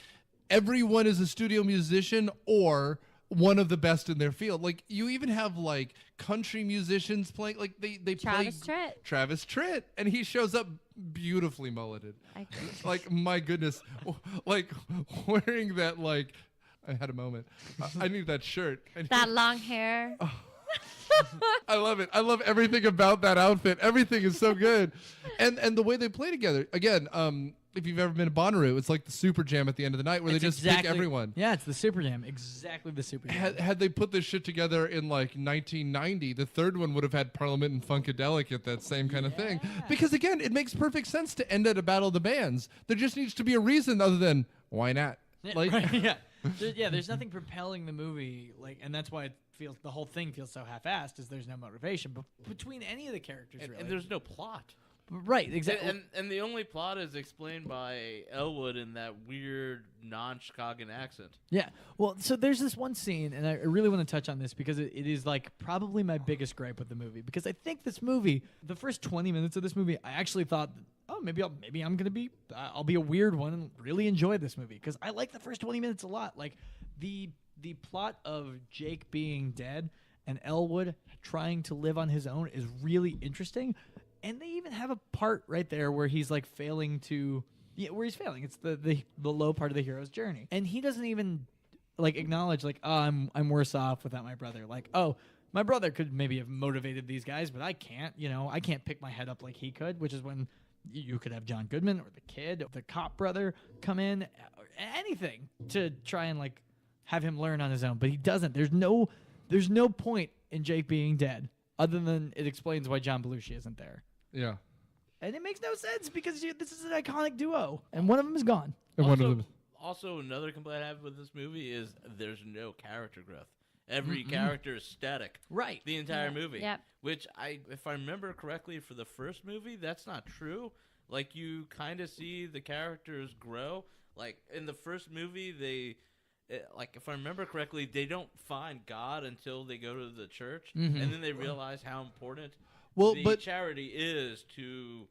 everyone is a studio musician or one of the best in their field. Like you even have like country musicians playing, like they Travis play Tritt. Travis Tritt, and he shows up beautifully mulleted. Like my goodness, like wearing that, like I had a moment. I need that shirt. That long hair. I love it. I love everything about that outfit. Everything is so good, and the way they play together. Again, if you've ever been to Bonnaroo, it's like the Super Jam at the end of the night where they just pick everyone. Yeah, it's the Super Jam. Exactly the Super Jam. Had they put this shit together in like 1990, the third one would have had Parliament and Funkadelic at that same kind of thing. Because again, it makes perfect sense to end at a battle of the bands. There just needs to be a reason other than why not? Like, yeah. There's nothing propelling the movie, like, and that's why the whole thing feels so half-assed. Is there's no motivation between any of the characters, really. And there's no plot. Right, exactly. And the only plot is explained by Elwood in that weird non-Chicagan accent. Yeah. Well, so there's this one scene, and I really want to touch on this because it is like probably my biggest gripe with the movie. Because I think this movie, the first 20 minutes of this movie, I actually thought, oh, maybe I'm gonna be, I'll be a weird one and really enjoy this movie because I like the first 20 minutes a lot. Like the plot of Jake being dead and Elwood trying to live on his own is really interesting. And they even have a part right there where he's like failing to, where he's failing. It's the low part of the hero's journey, and he doesn't even like acknowledge like, oh, I'm worse off without my brother. Like, oh, my brother could maybe have motivated these guys, but I can't. I can't pick my head up like he could. Which is when you could have John Goodman or the kid, or the cop brother come in, or anything to try and like have him learn on his own. But he doesn't. There's no point in Jake being dead other than it explains why John Belushi isn't there. Yeah. And it makes no sense because this is an iconic duo, and one of them is gone. And Also, another complaint I have with this movie is there's no character growth. Every character is static. Right. The entire movie. Yep. Which, if I remember correctly, for the first movie, that's not true. Like, you kind of see the characters grow. Like, in the first movie, like, if I remember correctly, they don't find God until they go to the church, and then they realize how important the charity is to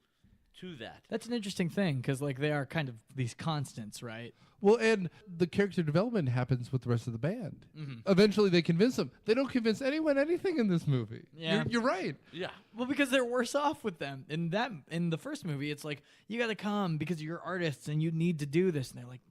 that. That's an interesting thing because like they are kind of these constants, right? Well, and the character development happens with the rest of the band. Eventually, they convince them. They don't convince anyone anything in this movie. Yeah. You're right. Yeah. Well, because they're worse off with them. In the first movie, it's like you got to come because you're artists and you need to do this, and they're like,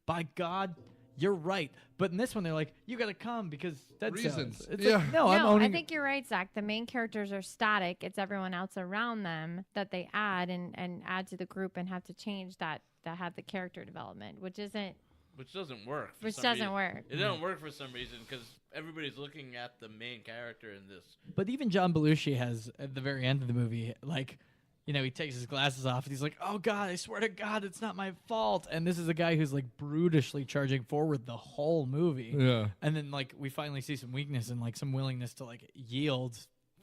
by God, you're right. But in this one, they're like, you got to come because that's reasons. It's Yeah. like, no, I'm owning. I think you're right, Zach. The main characters are static. It's everyone else around them that they add and add to the group and have to change that have the character development, which doesn't work. Which doesn't work. It doesn't work for some reason because everybody's looking at the main character in this. But even John Belushi has at the very end of the movie, like, he takes his glasses off and he's like, oh God, I swear to God, it's not my fault. And this is a guy who's like brutishly charging forward the whole movie. Yeah. And then like we finally see some weakness and like some willingness to like yield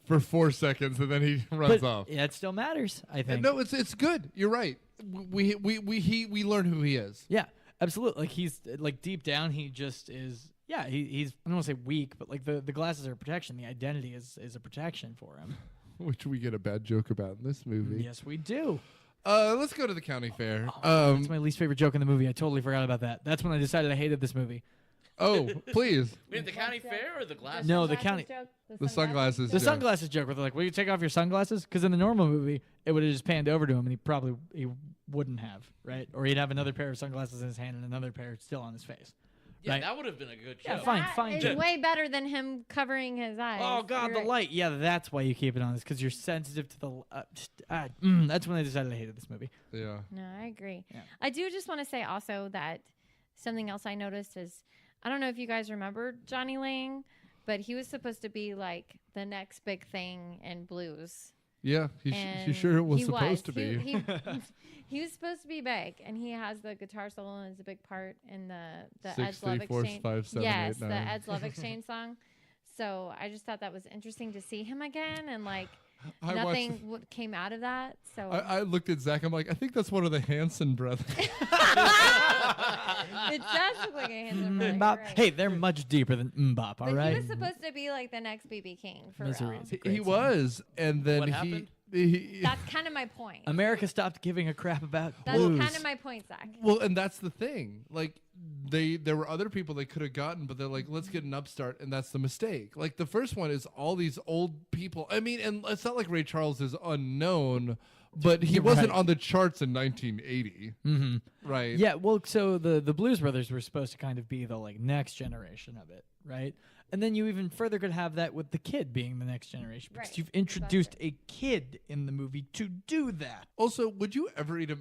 for 4 seconds, and then he runs off. Yeah, it still matters, I think. No, it's good. You're right. We learn who he is. Yeah, absolutely. Like he's like deep down, he just is. Yeah, he's I don't want to say weak, but like the glasses are a protection. The identity is a protection for him. Which we get a bad joke about in this movie. Yes, we do. Let's go to the county fair. That's my least favorite joke in the movie. I totally forgot about that. That's when I decided I hated this movie. Oh, please. Wait, the county fair or the glasses? No, the county. The sunglasses. The sunglasses joke where they're like, will you take off your sunglasses? Because in the normal movie, it would have just panned over to him and he wouldn't have, right? Or he'd have another pair of sunglasses in his hand and another pair still on his face. Yeah, right? That would have been a good joke. Yeah, fine. It's way better than him covering his eyes. Oh God, the light. Yeah, that's why you keep it on. Is because you're sensitive to the. That's when I decided I hated this movie. Yeah. No, I agree. Yeah. I do just want to say also that something else I noticed is I don't know if you guys remember Johnny Lang, but he was supposed to be like the next big thing in blues. Yeah, he sure was supposed to be. He was supposed to be big, and he has the guitar solo and is a big part in the 6, Ed's Love 3, 4, Exchange. 5, 7, yes, 8, 9. the Ed's Love Exchange song. So I just thought that was interesting to see him again, and like nothing came out of that. So I looked at Zach. I'm like, I think that's one of the Hanson brothers. It does look like a Hanson brother. Mbop. Right. Hey, they're much deeper than Mbop. All But right. He was supposed to be like the next BB King for Misery real. is a great He song. was, and then What happened? That's kind of my point. America stopped giving a crap about That's blues. kind of my point, Zach. Well, and that's the thing. Like, there were other people they could have gotten, but they're like, let's get an upstart, and that's the mistake. Like the first one is all these old people. I mean, and it's not like Ray Charles is unknown, but he wasn't on the charts in 1980, right? Yeah, well, so the Blues Brothers were supposed to kind of be the like next generation of it, right? And then you even further could have that with the kid being the next generation because Right, you've introduced a kid in the movie to do that. Also, would you ever eat a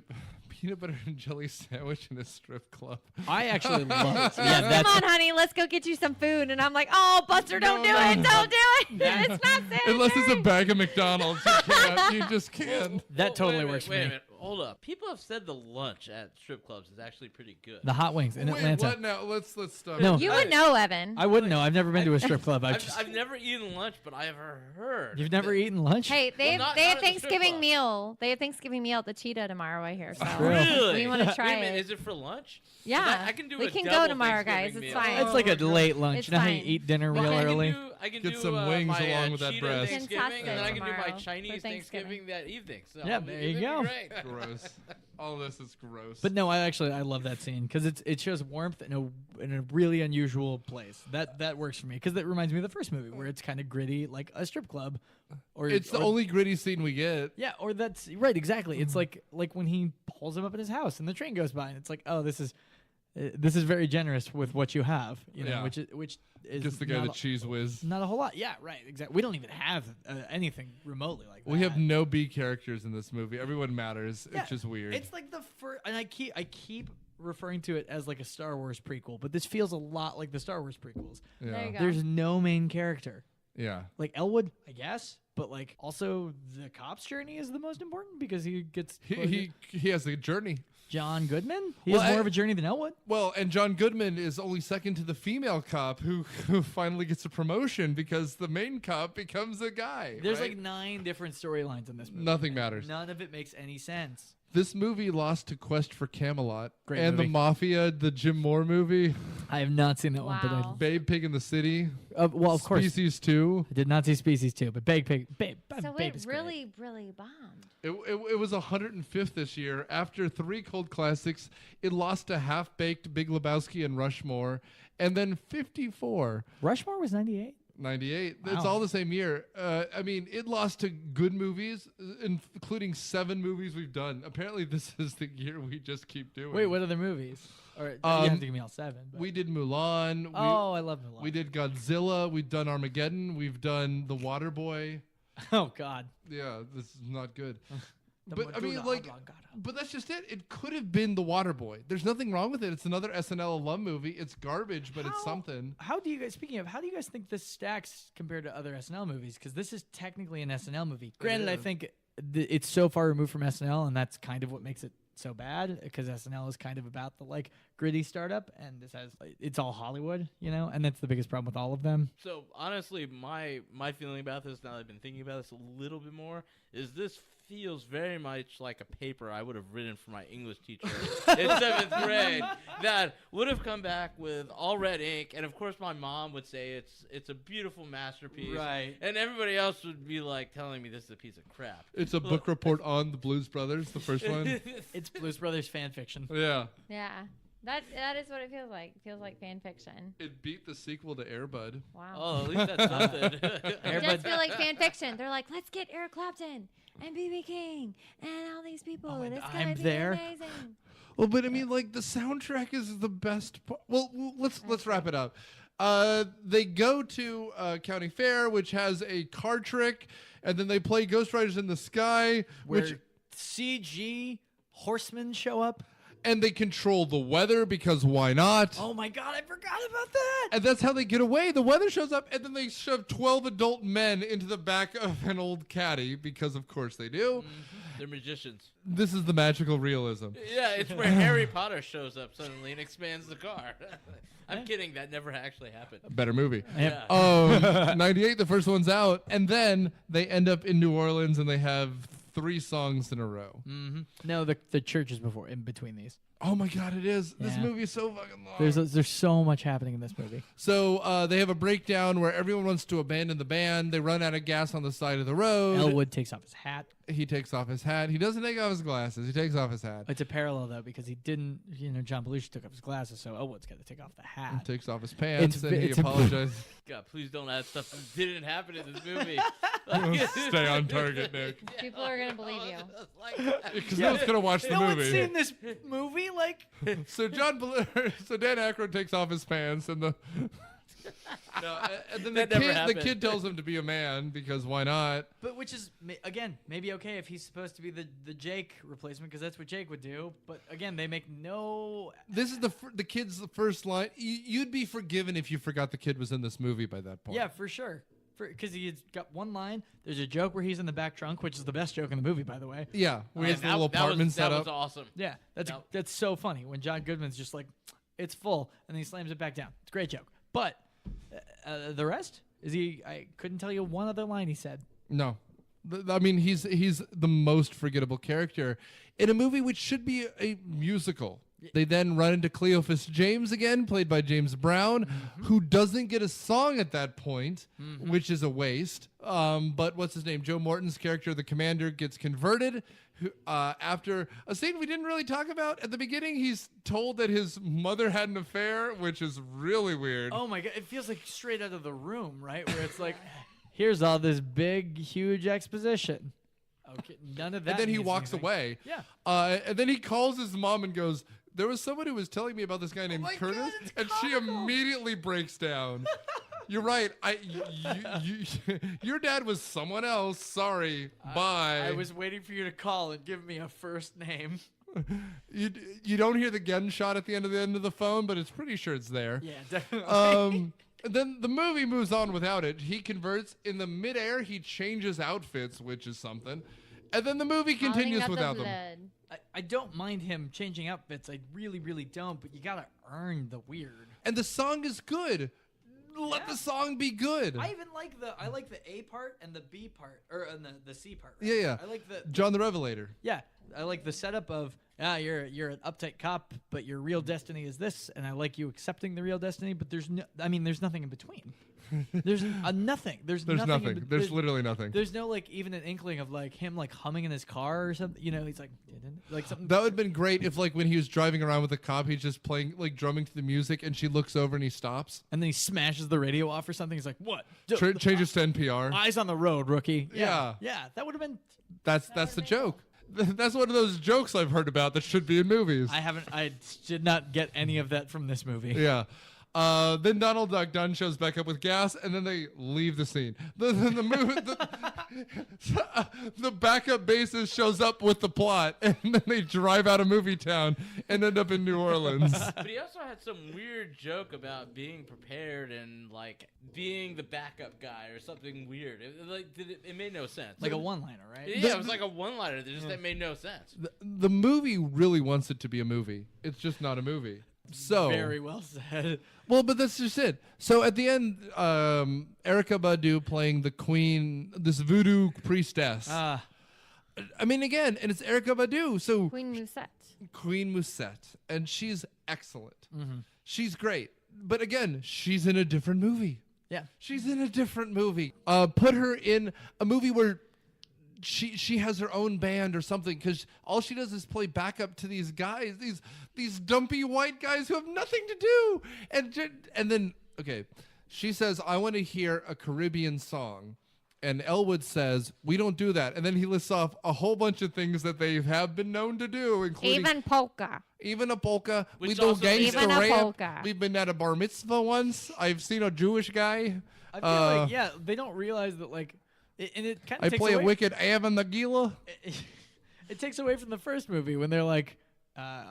peanut butter and jelly sandwich in a strip club? I actually love it. She goes, come on, honey, let's go get you some food. And I'm like, oh, Buster, don't do it. Don't do it. It's not sanitary. Unless it's a bag of McDonald's, you can't. You just can't. That totally works for Wait a me. minute. Hold up. People have said the lunch at strip clubs is actually pretty good. The hot wings in Wait, Atlanta. what now? Let's stop. No. You would know, Evan. I wouldn't know. I've never been to a strip club. I've never eaten lunch, but I have heard. You've never eaten lunch? Hey, they Well, have, not they have at the strip Thanksgiving club. meal. They have Thanksgiving meal at the Cheetah tomorrow, I hear. So Really? we want to try Wait a minute, it. is it for lunch? 'Cause Yeah, I can do we a can double go tomorrow, guys. Thanksgiving It's meal. fine. It's like a late lunch. It's You know how you fine. eat dinner Well, real I can early? I can Get do, some wings my, along with that Cheetah breast. Thanksgiving, and then I can do my Tomorrow Chinese for Thanksgiving. Thanksgiving that evening. So Yeah, there you it'd be go. great. Gross. All this is gross. But no, I love that scene because it shows warmth in a really unusual place. That works for me because that reminds me of the first movie where it's kind of gritty like a strip club, or it's the only gritty scene we get. yeah, or that's right exactly. It's like when he pulls him up at his house and the train goes by and it's like, oh, this is very generous with what you have, you know, Yeah. which is Just the guy not that cheese whiz. not a whole lot. Yeah, right, exactly. We don't even have anything remotely like that. We have no B characters in this movie. Everyone matters. Yeah, It's just weird. It's like the first, and I keep referring to it as like a Star Wars prequel, but this feels a lot like the Star Wars prequels. yeah. There you go. There's no main character. Yeah. Like Elwood, I guess, but like also the cop's journey is the most important because he gets He has a journey. John Goodman. He Well, has more I- of a journey than Elwood. Well, and John Goodman is only second to the female cop who finally gets a promotion because the main cop becomes a guy. There's right? like 9 different storylines in this movie. Nothing matters. None of it makes any sense. This movie lost to Quest for Camelot. Great and movie. the Mafia, the Jim Moore movie, I have not seen that one, but Wow. Babe Pig in the City, well, of course, Species 2. I did not see Species 2, but Babe, So Babe it is great. really, really bombed. It was 105th this year. After 3 cult classics, it lost to Half Baked, Big Lebowski, and Rushmore. And then 54. Rushmore was 98. 98. Wow. It's all the same year. I mean, it lost to good movies, including 7 movies we've done. Apparently, this is the year we just keep doing. Wait, what other movies? Or you Um, have to give me all 7. But. We did Mulan. Oh, I love Mulan. We did Godzilla. We've done Armageddon. We've done The Waterboy. Oh God. Yeah, this is not good. The But I mean, Madonna like, Oblongata. but that's just it. It could have been The Waterboy. There's nothing wrong with it. It's another SNL alum movie. It's garbage, but it's something. How do you guys? Speaking of, how do you guys think this stacks compared to other SNL movies? Because this is technically an SNL movie. Granted, I is. think it's so far removed from SNL, and that's kind of what makes it so bad. Because SNL is kind of about the like gritty startup, and this has it's all Hollywood, you know, and that's the biggest problem with all of them. So honestly, my feeling about this, now that I've been thinking about this a little bit more, is this feels very much like a paper I would have written for my English teacher in 7th grade that would have come back with all red ink, and of course my mom would say it's a beautiful masterpiece, Right. and everybody else would be like telling me this is a piece of crap. It's a book report on the Blues Brothers, the first one. It's Blues Brothers fan fiction. Yeah. Yeah. That is what it feels like. It feels like fan fiction. It beat the sequel to Air Bud. Wow. Oh, at least that's something. It does feel like fan fiction. They're like, let's get Eric Clapton and B.B. King and all these people. Oh, and It's I'm gonna be there. amazing. Well, but I mean, like the soundtrack is the best part. Well, let's wrap it up. They go to County Fair, which has a card trick, and then they play Ghost Riders in the Sky, Where which CG horsemen show up. and they control the weather because why not? Oh my God, I forgot about that. And that's how they get away. The weather shows up, and then they shove 12 adult men into the back of an old caddy because, of course, they do. They're magicians. This is the magical realism. Yeah, it's where Harry Potter shows up suddenly and expands the car. I'm kidding. That never actually happened. Better movie. Yeah. 98, the first one's out, and then they end up in New Orleans, and they have 3 songs in a row. Mm-hmm. No, the church is before, in between these. Oh my God, it is. This Yeah. movie is so fucking long. There's so much happening in this movie. So they have a breakdown where everyone wants to abandon the band. They run out of gas on the side of the road. Elwood takes off his hat. He takes off his hat. He doesn't take off his glasses. He takes off his hat. It's a parallel though because he didn't. John Belushi took off his glasses, so Elwood's got to take off the He hat. takes off his pants It's and he it's a- apologizes. God, please don't add stuff that didn't happen in this movie. Stay on target, Nick. People are gonna believe you. Because no one's gonna watch the No one's movie. seen this movie. Like, So so Dan Aykroyd takes off his pants and and then That never the happened. kid tells him to be a man because why not? but which is again maybe okay if he's supposed to be the Jake replacement because that's what Jake would do. But again, they make no. This is the kid's first line. You'd be forgiven if you forgot the kid was in this movie by that point. Yeah, for sure. Because he's got one line. There's a joke where he's in the back trunk, which is the best joke in the movie, by the way. Yeah, where he has the little apartment set that up. was awesome. Yeah, No. that's so funny when John Goodman's just like, it's full, and then he slams it back down. It's a great joke. But the rest is he? I couldn't tell you one other line he said. No. I mean, he's the most forgettable character in a movie which should be a musical. They then run into Cleophas James again, played by James Brown, who doesn't get a song at that point, which is a waste. But what's his name? Joe Morton's character, the commander, gets converted after a scene we didn't really talk about. At the beginning, he's told that his mother had an affair, which is really weird. Oh my god, it feels like straight out of The Room, right? Where it's like, here's all this big, huge exposition. Okay, none of that. And then he means walks anything. away. Yeah. And then he calls his mom and goes, there was someone who was telling me about this guy named my Curtis, God, it's and she comical. immediately breaks down. You're right. Your dad was someone else. Sorry. Bye. I was waiting for you to call and give me a first name. You don't hear the gunshot at the end of the phone, but it's pretty sure it's there. Yeah, definitely. And then the movie moves on without it. He converts in the midair. He changes outfits, which is something. And then the movie continues Calling without out the them. blood. I don't mind him changing outfits. I really, really don't. But you gotta earn the weird. And the song is good. Let the song be good. I even like the A part and the B part and the C part. Right? Yeah. I like the John the Revelator. yeah. I like the setup of you're an uptight cop, but your real destiny is this, and I like you accepting the real destiny. But there's nothing in between. There's nothing. There's nothing. There's literally nothing. There's no like even an inkling of like him like humming in his car or something. He's like something. That would have been great if, like, when he was driving around with a cop, he's just playing, like, drumming to the music, and she looks over and he stops. And then he smashes the radio off or something. He's like, "What? Changes to NPR. Eyes on the road, rookie." Yeah. Yeah. That would have been. That's the joke. That's one of those jokes I've heard about that should be in movies. I did not get any of that from this movie. Yeah. Then Donald Duck Dunn shows back up with gas, and then they leave the scene. The backup bassist shows up with the plot, and then they drive out of movie town and end up in New Orleans. But he also had some weird joke about being prepared and like being the backup guy or something weird. It made no sense. Like a one-liner, right? Yeah, it was like a one-liner that made no sense. The movie really wants it to be a movie. It's just not a movie. So Very well said. well, but that's just it. So at the end, Erykah Badu playing the queen, this voodoo priestess. I mean, again, and it's Erykah Badu, so Queen Musette. Queen Musette, and she's excellent. She's great, but again, she's in a different movie. Yeah. She's in a different movie. Put her in a movie where she has her own band or something, because all she does is play backup to these guys, these dumpy white guys who have nothing to do. And then, okay, she says, I want to hear a Caribbean song. And Elwood says, we don't do that. And then he lists off a whole bunch of things that they have been known to do, including Even polka. even a polka. Which We do also- gangster Even a rap. polka. We've been at a bar mitzvah once. I've seen a Jewish guy. I feel like they don't realize that like, and it kind I of takes play away. a wicked Av the Gila. It takes away from the first movie when they're like,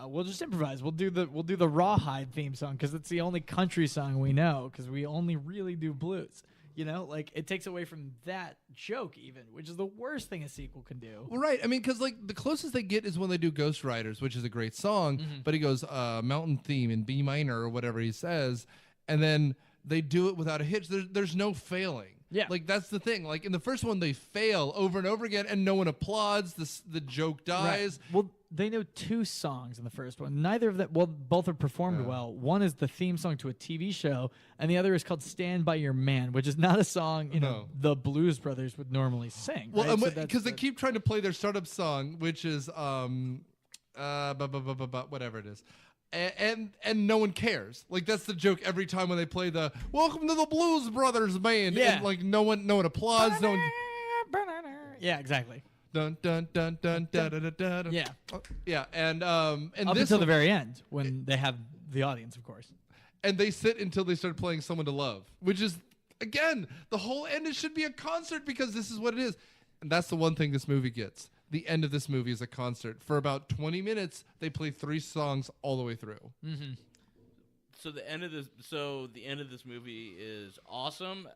we'll just improvise. We'll do the Rawhide theme song because it's the only country song we know because we only really do blues. Like it takes away from that joke even, which is the worst thing a sequel can do. Well, right. I mean, because like the closest they get is when they do Ghost Riders, which is a great song, but he goes mountain theme in B minor or whatever he says, and then they do it without a hitch. There's no failing. Yeah. Like, that's the thing. Like, in the first one, they fail over and over again, and no one applauds. The joke dies. Right. Well, they know 2 songs in the first one. Neither of them, well, both are performed well. One is the theme song to a TV show, and the other is called Stand By Your Man, which is not a song, the Blues Brothers would normally sing. Well, right? because they keep trying to play their startup song, which is whatever it is. And no one cares. Like, that's the joke every time when they play the "Welcome to the Blues Brothers Band." Yeah. And, like, no one applauds. No one. Yeah, exactly. Dun dun dun dun dun dun dun. Dun. Yeah. Yeah, and Up this until the very end, when they have the audience, of course. and they sit until they start playing "Someone to Love," which is, again, the whole end. It should be a concert because this is what it is, and that's the one thing this movie gets. The end of this movie is a concert. For about 20 minutes, they play 3 songs all the way through. Mm-hmm. So the end of this movie is awesome,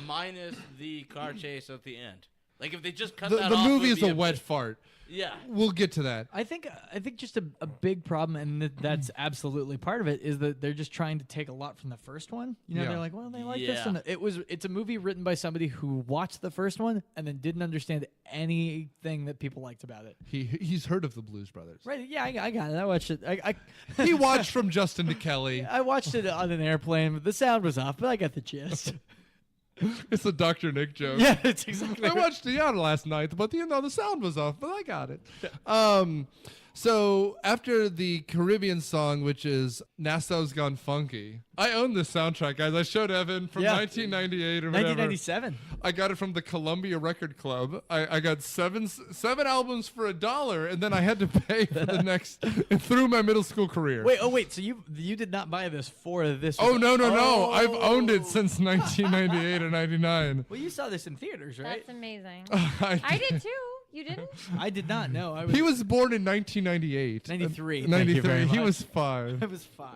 minus the car chase at the end. Like, if they just cut that The off, movie it would is be a wet fart. Yeah. We'll get to that. I think just a big problem, and that's absolutely part of it, is that they're just trying to take a lot from the first one. You know, Yeah. they're like, well, they like this, Yeah. and it's a movie written by somebody who watched the first one and then didn't understand anything that people liked about it. He's heard of the Blues Brothers. Right? Yeah, I got it. I watched it. He watched from Justin to Kelly. I watched it on an airplane. But the sound was off, but I got the gist. It's a Dr. Nick joke. Yeah, it's exactly. I watched Diana last night, but the sound was off, but I got it. So after the Caribbean song, which is Nassau's Gone Funky, I own this soundtrack, guys. I showed Evan from 1998 or whatever. 1997. I got it from the Columbia Record Club. I got seven albums for $1, and then I had to pay for the next through my middle school career. Wait. So you did not buy this for this? Oh no! I've owned it since 1998 or 99. Well, you saw this in theaters, right? That's amazing. I did too. You didn't? I did not know. He was born in 1998. 93. Thank 93. you very He much. was 5. I was 5.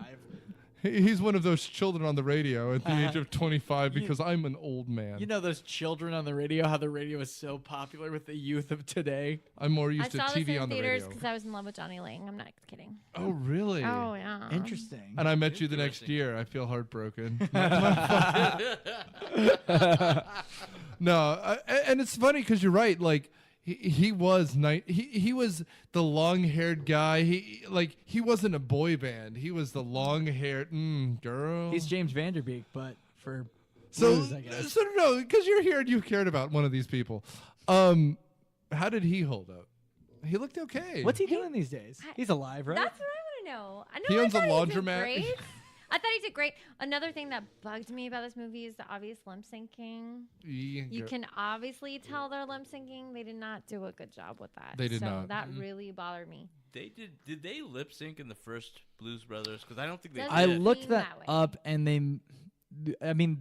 He's one of those children on the radio at the age of 25 You- because I'm an old man. You know those children on the radio, how the radio is so popular with the youth of today? I'm more I used to saw TV this in on the theaters radio. because I was in love with Johnny Lang. I'm not kidding. Oh, really? Oh yeah. Interesting. And I met you the next Interesting. year. I feel heartbroken. No, and it's funny because you're right. Like he was he was the long-haired guy. He wasn't a boy band. He was the long-haired girl. He's James Vanderbeek, but for so blues, I guess. so no, because you're here and you cared about one of these people. How did he hold up? He looked okay. What's he doing these days? He's alive, right? That's what I want to know. I know He owns a I thought he did laundromat. great. I thought he did great. Another thing that bugged me about this movie is the obvious lip syncing. You can obviously tell they're lip syncing. They did not do a good job with that. They did so not. that really bothered me. They did they lip sync in the first Blues Brothers? Because I don't think they Doesn't I did. looked seem that that way. up, and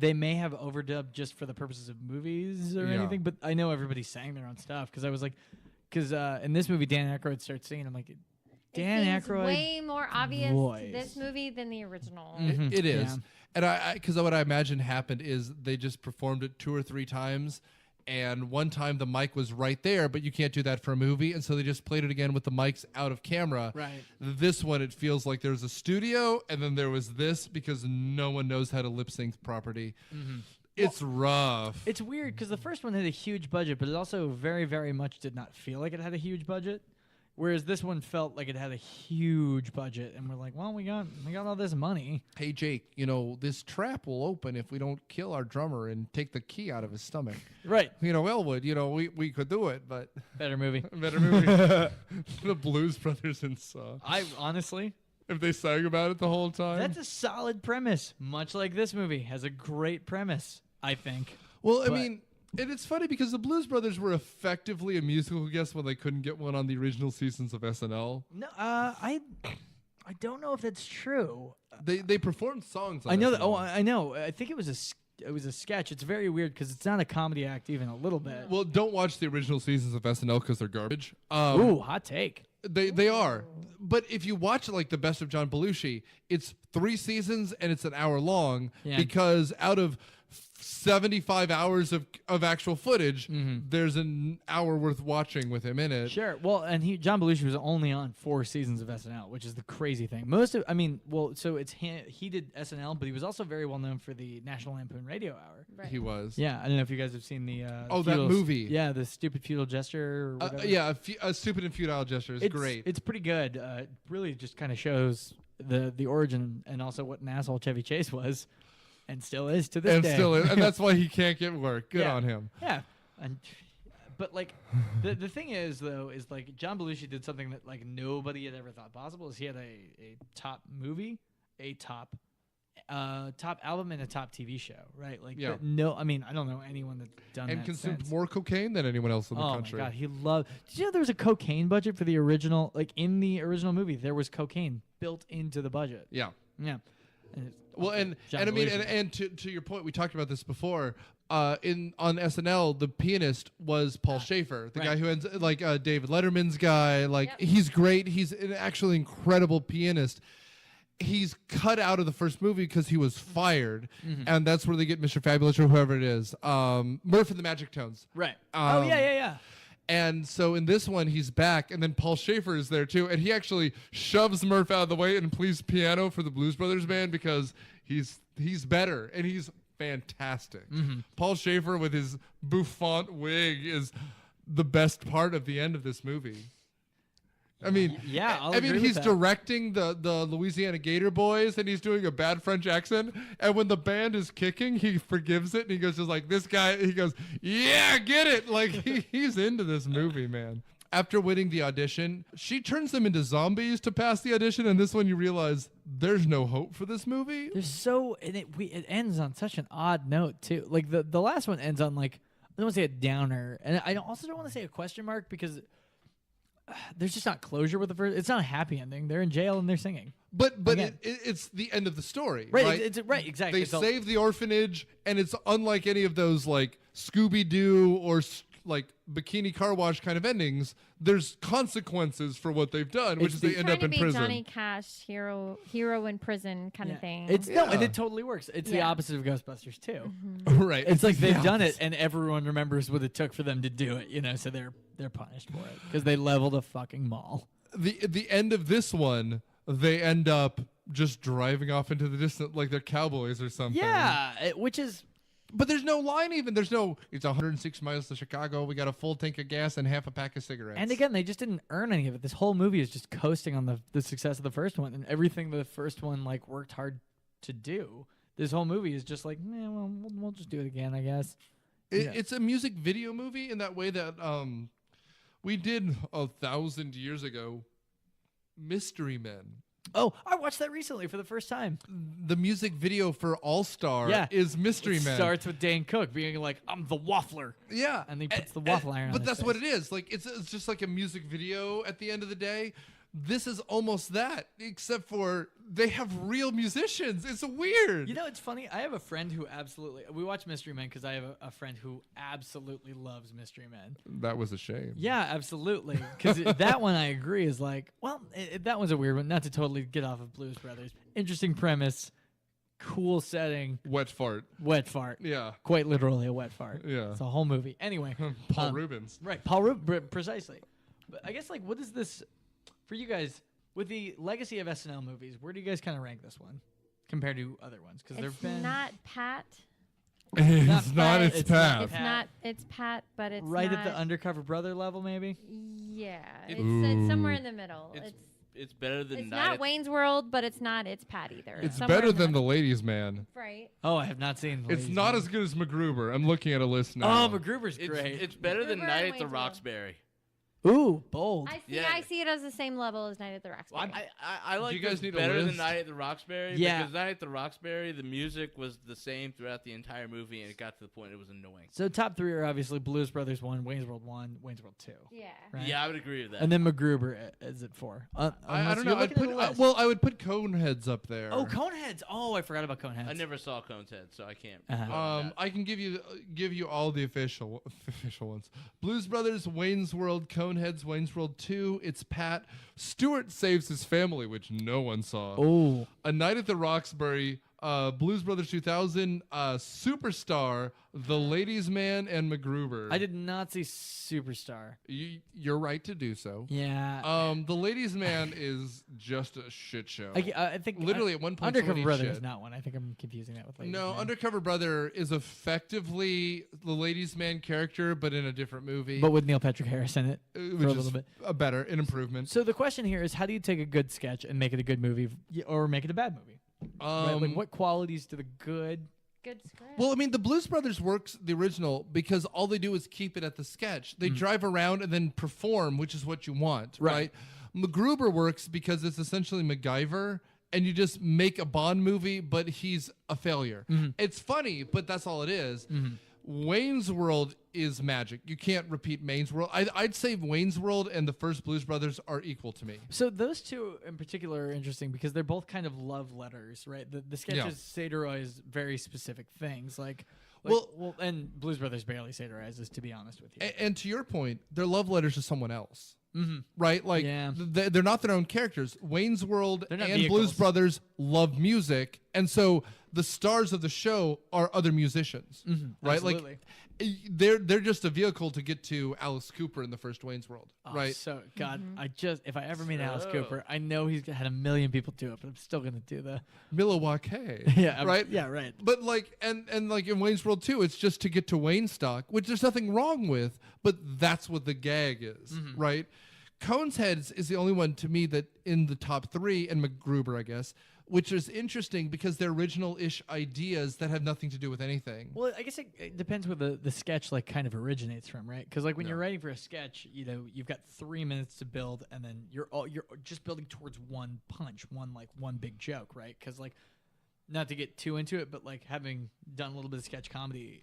they may have overdubbed just for the purposes of movies or Yeah. anything, but I know everybody sang their own stuff because I was like, in this movie Dan Aykroyd starts singing, I'm like, Dan it seems Aykroyd way more obvious to voice. this movie than the original. Mhm. It is. Yeah. And because what I imagine happened is they just performed it 2 or 3 times, and one time the mic was right there, but you can't do that for a movie, and so they just played it again with the mics out of camera. Right. This one, it feels like there's a studio, and then there was this because no one knows how to lip sync properly. It's rough. It's weird because the first one had a huge budget, but it also very, very much did not feel like it had a huge budget. Whereas this one felt like it had a huge budget, and we're like, well, we got all this money. Hey, Jake, this trap will open if we don't kill our drummer and take the key out of his stomach. Right. Elwood, we could do it, but Better movie. better movie. The Blues Brothers and Saw. I honestly, If they sang about it the whole time. that's a solid premise. Much like this movie has a great premise, I think. Well, I But- mean, and it's funny because the Blues Brothers were effectively a musical guest when they couldn't get one on the original seasons of SNL. No, I don't know if that's true. They performed songs on I know that. SNL. Oh, I know. I think it was a sketch. It's very weird because it's not a comedy act even a little bit. Well, don't watch the original seasons of SNL because they're garbage. Ooh, hot take. They are. But if you watch like the best of John Belushi, it's 3 seasons and it's an hour long Yeah. because out of 75 hours of actual footage, there's an hour worth watching with him in it. Sure. Well, and John Belushi was only on 4 seasons of SNL, which is the crazy thing. So it's him. He did SNL, but he was also very well known for the National Lampoon Radio Hour. Right. He was. Yeah, I don't know if you guys have seen the. That movie. Yeah, the Stupid Feudal Gesture. Or whatever. Yeah, a stupid and futile gesture is great. It's pretty good. It really just kind of shows the origin and also what an asshole Chevy Chase was. And still is to this day. And that's why he can't get work. Good on him. Yeah. But like the thing is though is like John Belushi did something that like nobody had ever thought possible. Is he had a top movie, a top album, and a top TV show, right? Like no, I mean I don't know anyone that's done and that consumed since. more cocaine than anyone else in the country. Oh my god, he loved. Did you know there was a cocaine budget for the original? Like in the original movie, there was cocaine built into the budget. Yeah. Yeah. Well, and I mean, and to your point, we talked about this before. On SNL, the pianist was Paul Schaefer, the guy who ends like David Letterman's guy. Like he's great. He's an actually incredible pianist. He's cut out of the first movie because he was fired, and that's where they get Mr. Fabulous or whoever it is, Murph and the Magic Tones. Right. Yeah. And so in this one, he's back, and then Paul Schaefer is there too, and he actually shoves Murph out of the way and plays piano for the Blues Brothers band because he's better and he's fantastic. Paul Schaefer with his bouffant wig is the best part of the end of this movie. I mean, he's directing the Louisiana Gator Boys, and he's doing a bad French accent. And when the band is kicking, he forgives it, and he goes just like this guy. He goes, "Yeah, get it!" Like he's into this movie, man. After winning the audition, she turns them into zombies to pass the audition. And this one, you realize there's no hope for this movie. It ends on such an odd note too. Like the last one ends on like I don't want to say a downer, and I also don't want to say a question mark because. There's just not closure with the first. It's not a happy ending. They're in jail and they're singing. But it's the end of the story, right? Right, it's right, exactly. They save the orphanage, and it's unlike any of those like Scooby-Doo or like Bikini Car Wash kind of endings. There's consequences for what they've done, which is they end up in prison. Johnny Cash, hero in prison kind of thing. And it totally works. It's the opposite of Ghostbusters too. Right. It's like they've done it, and everyone remembers what it took for them to do it. You know, so they're punished for it because they leveled a fucking mall. The end of this one, they end up just driving off into the distance like they're cowboys or something. Yeah, which is. But there's no line even. There's no, it's 106 miles to Chicago. We got a full tank of gas and half a pack of cigarettes. And again, they just didn't earn any of it. This whole movie is just coasting on the success of the first one. And everything the first one like worked hard to do. This whole movie is just like, we'll just do it again, I guess. It's a music video movie in that way that we did 1,000 years ago, Mystery Men. Oh, I watched that recently for the first time. The music video for All Star is Mystery Man. Starts with Dane Cook being like, "I'm the waffler." Yeah, and he puts the waffle iron on. But his that's face. what it is. Like it's just like a music video at the end of the day. This is almost that, except for they have real musicians. It's weird. You know, it's funny. I have a friend who we watch Mystery Men because I have a friend who absolutely loves Mystery Men. That was a shame. Yeah, absolutely. Because that one I agree is like, that one's a weird one. Not to totally get off of Blues Brothers. Interesting premise, cool setting. Wet fart. Yeah. Quite literally a wet fart. Yeah. It's a whole movie. Anyway. Paul Rubens. Right. Paul Rubens, precisely. But I guess, like, what is this... For you guys, with the legacy of SNL movies, where do you guys kind of rank this one compared to other ones? Because there've been not Pat. It's not. It's Pat. It's not. It's Pat, but it's right not, at the Undercover Brother level, maybe. Yeah, it's somewhere in the middle. It's better than. It's not Wayne's World, but it's not. It's Pat either. It's better than The Ladies' Man. Right. Oh, I have not seen. It's not as good as MacGruber. I'm looking at a list now. Oh, MacGruber's great. It's better than MacGruber Night and at the Wayne's World. Roxbury. Ooh, bold. I see it as the same level as Night at the Roxbury. I like you guys this need a better than list? Night at the Roxbury because Night at the Roxbury, the music was the same throughout the entire movie, and it got to the point it was annoying. So top three are obviously Blues Brothers 1, Wayne's World 1, Wayne's World 2. Yeah. Right? Yeah, I would agree with that. And then MacGruber is at 4. I don't know. I would put Coneheads up there. Oh, Coneheads. Oh, I forgot about Coneheads. I never saw Coneheads, so I can't. I can give you all the official ones. Blues Brothers, Wayne's World, Coneheads, Wayne's World 2. It's Pat. Stewart Saves His Family, which no one saw. Oh. A Night at the Roxbury, Blues Brothers 2000, Superstar, The Ladies' Man, and MacGruber. I did not see Superstar. You're right to do so. Yeah. The Ladies' Man is just a shit show. I think literally at one point Undercover somebody Brother shit. is not one. I think I'm confusing that with Ladies No, Man. Undercover Brother is effectively the Ladies' Man character, but in a different movie. But with Neil Patrick Harris in it which for a is little bit. an improvement. So the question here is, how do you take a good sketch and make it a good movie, or make it a bad movie? Right? Like, what qualities do the good? Good script. Well, I mean, the Blues Brothers works the original because all they do is keep it at the sketch. They drive around and then perform, which is what you want, right? MacGruber works because it's essentially MacGyver, and you just make a Bond movie, but he's a failure. It's funny, but that's all it is. Wayne's World is magic. You can't repeat Wayne's World. I'd say Wayne's World and the first Blues Brothers are equal to me. So those two in particular are interesting because they're both kind of love letters, right? The sketches satirize very specific things, like well, and Blues Brothers barely satirizes, to be honest with you. And to your point, they're love letters to someone else. Right? Like, they're not their own characters. Wayne's World and vehicles. Blues Brothers love music, and so the stars of the show are other musicians, right? Absolutely. Like, they're just a vehicle to get to Alice Cooper in the first Wayne's World, right? So, God, if I ever meet Alice Cooper, I know he's had a million people do it, but I'm still going to do the Milwaukee, right? Yeah, right. But like, and like in Wayne's World too, it's just to get to Wayne stock, which there's nothing wrong with, but that's what the gag is, right? Coneheads is the only one to me that in the top three, and MacGruber, I guess, which is interesting because they're original-ish ideas that have nothing to do with anything. Well, I guess it depends where the sketch like kind of originates from, right? Because like when you're writing for a sketch, you know, you've got 3 minutes to build, and then you're just building towards one punch, one big joke, right? Because like, not to get too into it, but like having done a little bit of sketch comedy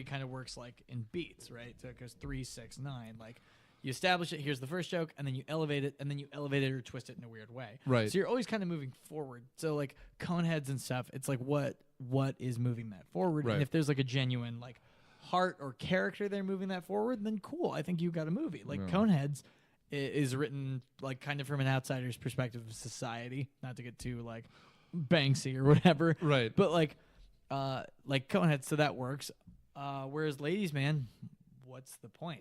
kind of works like in beats, right? So it goes 3, 6, 9, like. You establish it, here's the first joke, and then you elevate it, and then you elevate it or twist it in a weird way. Right. So you're always kind of moving forward. So like Coneheads and stuff, it's like what is moving that forward? Right. And if there's like a genuine like heart or character there moving that forward, then cool. I think you got a movie. Like Coneheads is written like kind of from an outsider's perspective of society, not to get too like Banksy or whatever. Right. But like Coneheads, so that works. Whereas Ladies Man, what's the point?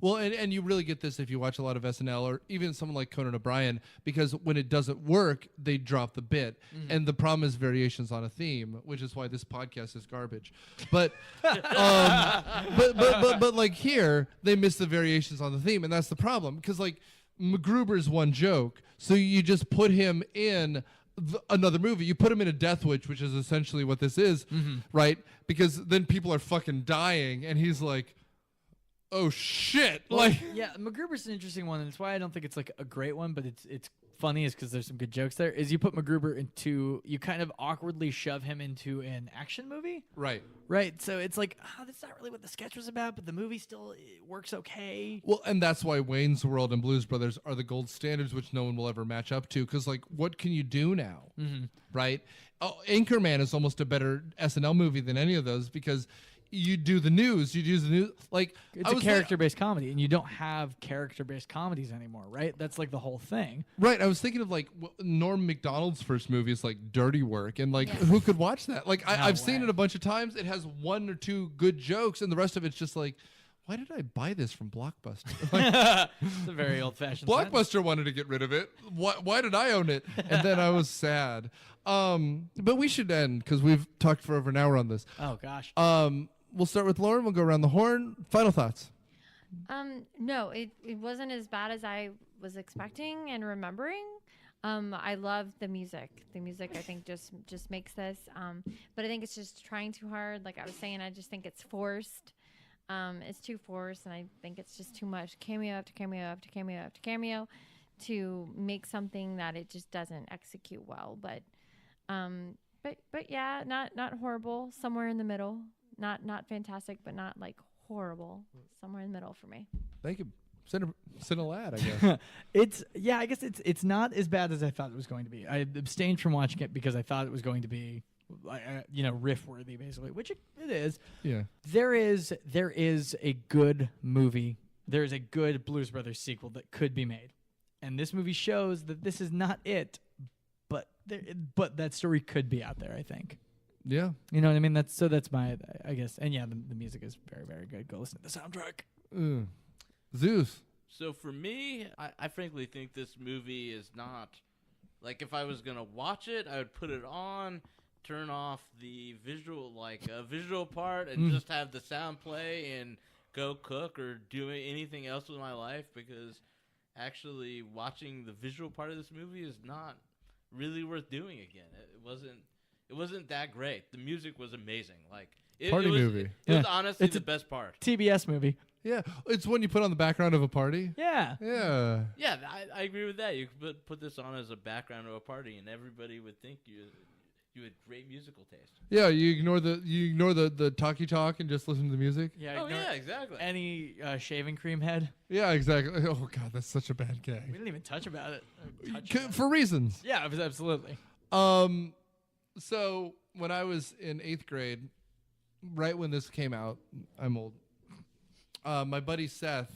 Well, and you really get this if you watch a lot of SNL or even someone like Conan O'Brien, because when it doesn't work, they drop the bit. And the problem is variations on a theme, which is why this podcast is garbage. But but like here, they miss the variations on the theme, and that's the problem. Because like MacGruber's one joke, so you just put him in another movie. You put him in a Death Wish, which is essentially what this is, right? Because then people are fucking dying, and he's like, oh shit! Well, yeah, MacGruber's an interesting one, and it's why I don't think it's like a great one, but it's funny is because there's some good jokes there. Is you put MacGruber into, you kind of awkwardly shove him into an action movie, Right. right? So it's like, that's not really what the sketch was about, but the movie still works okay. Well, and that's why Wayne's World and Blues Brothers are the gold standards, which no one will ever match up to. Because, like, what can you do now? Right? Oh, Anchorman is almost a better SNL movie than any of those because you do the news. Like, It's a character-based comedy, and you don't have character-based comedies anymore, right? That's like the whole thing. Right. I was thinking of like Norm Macdonald's first movie is like Dirty Work, and like who could watch that? Like I've seen it a bunch of times. It has 1 or 2 good jokes, and the rest of it's just like, why did I buy this from Blockbuster? Like, It's a very old-fashioned Blockbuster wanted to get rid of it. Why did I own it? And then I was sad. But we should end because we've talked for over an hour on this. Oh gosh. We'll start with Lauren. We'll go around the horn. Final thoughts. No, it wasn't as bad as I was expecting and remembering. I love the music. The music, I think, just makes this. But I think it's just trying too hard. Like I was saying, I just think it's forced. It's too forced, and I think it's just too much cameo after cameo after cameo after cameo to make something that it just doesn't execute well. But yeah, not horrible. Somewhere in the middle. Not fantastic, but not like horrible. Somewhere in the middle for me. Thank you. Send a lad, I guess. I guess it's not as bad as I thought it was going to be. I abstained from watching it because I thought it was going to be, riff worthy basically, which it is. Yeah. There is a good movie. There is a good Blues Brothers sequel that could be made, and this movie shows that this is not it. But but that story could be out there, I think. Yeah. You know what I mean? That's my, I guess. And yeah, the music is very, very good. Go listen to the soundtrack. Zeus. So for me, I frankly think this movie is not, like, if I was going to watch it, I would put it on, turn off the visual, visual part, and just have the sound play and go cook or do anything else with my life, because actually watching the visual part of this movie is not really worth doing again. It wasn't that great. The music was amazing. Like, it was, movie. It was honestly the best part. TBS movie. Yeah, it's one you put on the background of a party. Yeah. Yeah. Yeah, I agree with that. You could put this on as a background of a party, and everybody would think you had great musical taste. Yeah, you ignore the talkie talk and just listen to the music. Yeah. Oh yeah, exactly. Any shaving cream head. Yeah, exactly. Oh god, that's such a bad We gag. didn't even touch about it. For reasons. Yeah, absolutely. So when I was in 8th grade, right when this came out, I'm old. My buddy Seth,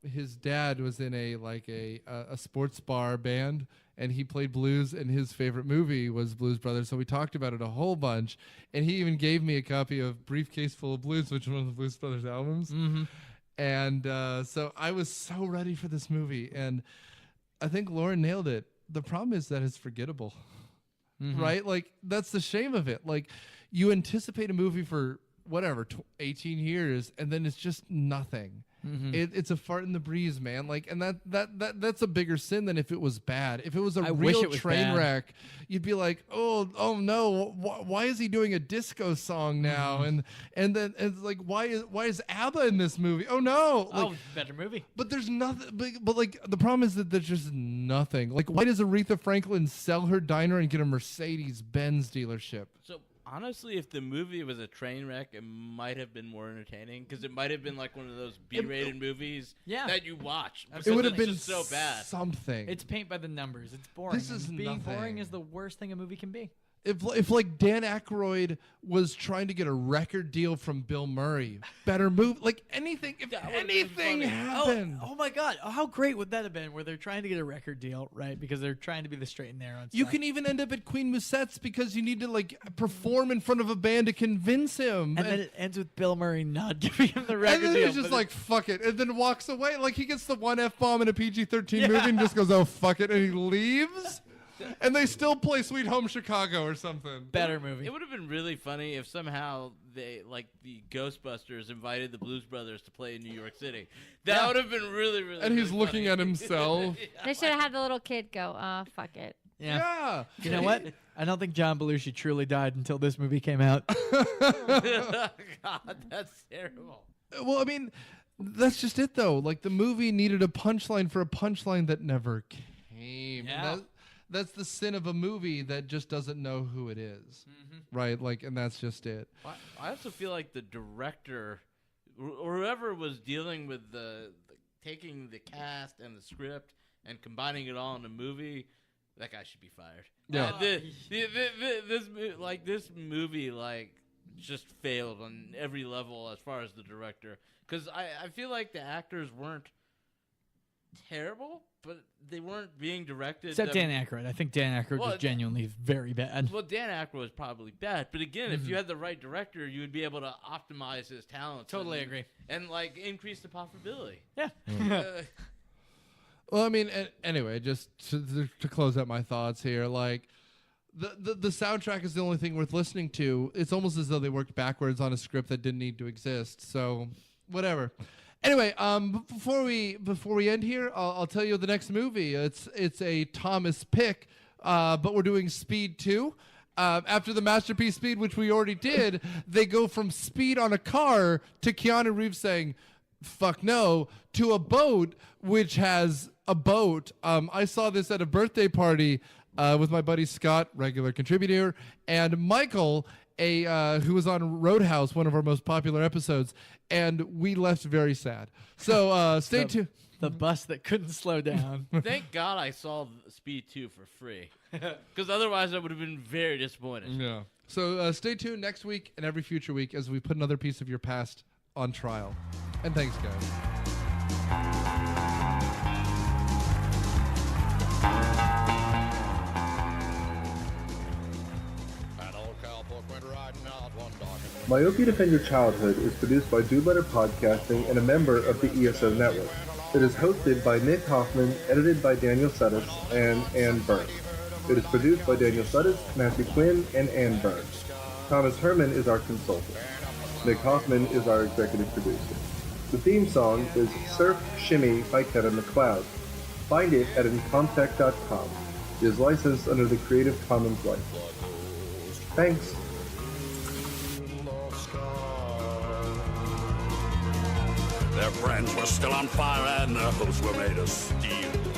his dad was in a sports bar band, and he played blues, and his favorite movie was Blues Brothers. So we talked about it a whole bunch, and he even gave me a copy of Briefcase Full of Blues, which is one of the Blues Brothers albums. Mm-hmm. And so I was so ready for this movie, and I think Lauren nailed it. The problem is that it's forgettable, right? Like, that's the shame of it. Like, you anticipate a movie for whatever 18 years, and then it's just nothing. It's a fart in the breeze, man. Like, and that's a bigger sin than if it was bad. If it was a real train wreck, you'd be like, oh no, why is he doing a disco song now? And then it's like, why is ABBA in this movie? Oh no, like, better movie. But there's nothing. But like, the problem is that there's just nothing. Like, why does Aretha Franklin sell her diner and get a Mercedes-Benz dealership? So honestly, if the movie was a train wreck, it might have been more entertaining, because it might have been like one of those B-rated movies that you watch. It would have been just so bad. Something. It's paint by the numbers. It's boring. This is being nothing. boring is the worst thing a movie can be. If like Dan Aykroyd was trying to get a record deal from Bill Murray, better move, like anything. If anything happened, Oh my God! Oh, how great would that have been? Where they're trying to get a record deal, right? Because they're trying to be the straight and narrow. You can even end up at Queen Musette's because you need to like perform in front of a band to convince him. And then it ends with Bill Murray not giving him the record and then deal. he's just like, fuck it. And then walks away. Like, he gets the one F-bomb in a PG-13 movie and just goes, oh, fuck it. And he leaves. And they still play Sweet Home Chicago or something. Better movie. It would have been really funny if somehow they, like the Ghostbusters, invited the Blues Brothers to play in New York City. That would have been really, really. And he's really looking funny. at himself. They should have had the little kid go, oh, fuck it. Yeah. You know what? I don't think John Belushi truly died until this movie came out. God, that's terrible. Well, I mean, that's just it, though. Like, the movie needed a punchline for a punchline that never came. Yeah. That's the sin of a movie that just doesn't know who it is, right? Like, and that's just it. I also feel like the director, or whoever was dealing with the taking the cast and the script and combining it all in a movie, that guy should be fired. Yeah. This movie just failed on every level as far as the director, because I feel like the actors weren't terrible, but they weren't being directed. Except Dan Aykroyd. I think Dan Aykroyd was genuinely very bad. Well, Dan Aykroyd was probably bad, but again, if you had the right director, you would be able to optimize his talents. Totally agree. And like increase the profitability. Yeah. Well, I mean, anyway, just to close out my thoughts here, like, the soundtrack is the only thing worth listening to. It's almost as though they worked backwards on a script that didn't need to exist. So, whatever. Anyway, before we end here, I'll tell you the next movie. It's a Thomas pick, but we're doing Speed 2. After the masterpiece Speed, which we already did, they go from Speed on a car to Keanu Reeves saying, fuck no, to a boat, which has a boat. I saw this at a birthday party with my buddy Scott, regular contributor, and Michael, who was on Roadhouse, one of our most popular episodes, and we left very sad. So stay tuned. The bus that couldn't slow down. Thank God I saw Speed 2 for free, because otherwise I would have been very disappointed. Yeah. So stay tuned next week and every future week as we put another piece of your past on trial. And thanks, guys. Myopia Defend Your Childhood is produced by Dude Letter Podcasting and a member of the ESO Network. It is hosted by Nick Hoffman, edited by Daniel Sudis and Ann Burns. It is produced by Daniel Sudis, Matthew Quinn, and Ann Burns. Thomas Herman is our consultant. Nick Hoffman is our executive producer. The theme song is Surf Shimmy by Kevin MacLeod. Find it at incomptech.com. It is licensed under the Creative Commons license. Thanks. Their brands were still on fire and their hopes were made of steel.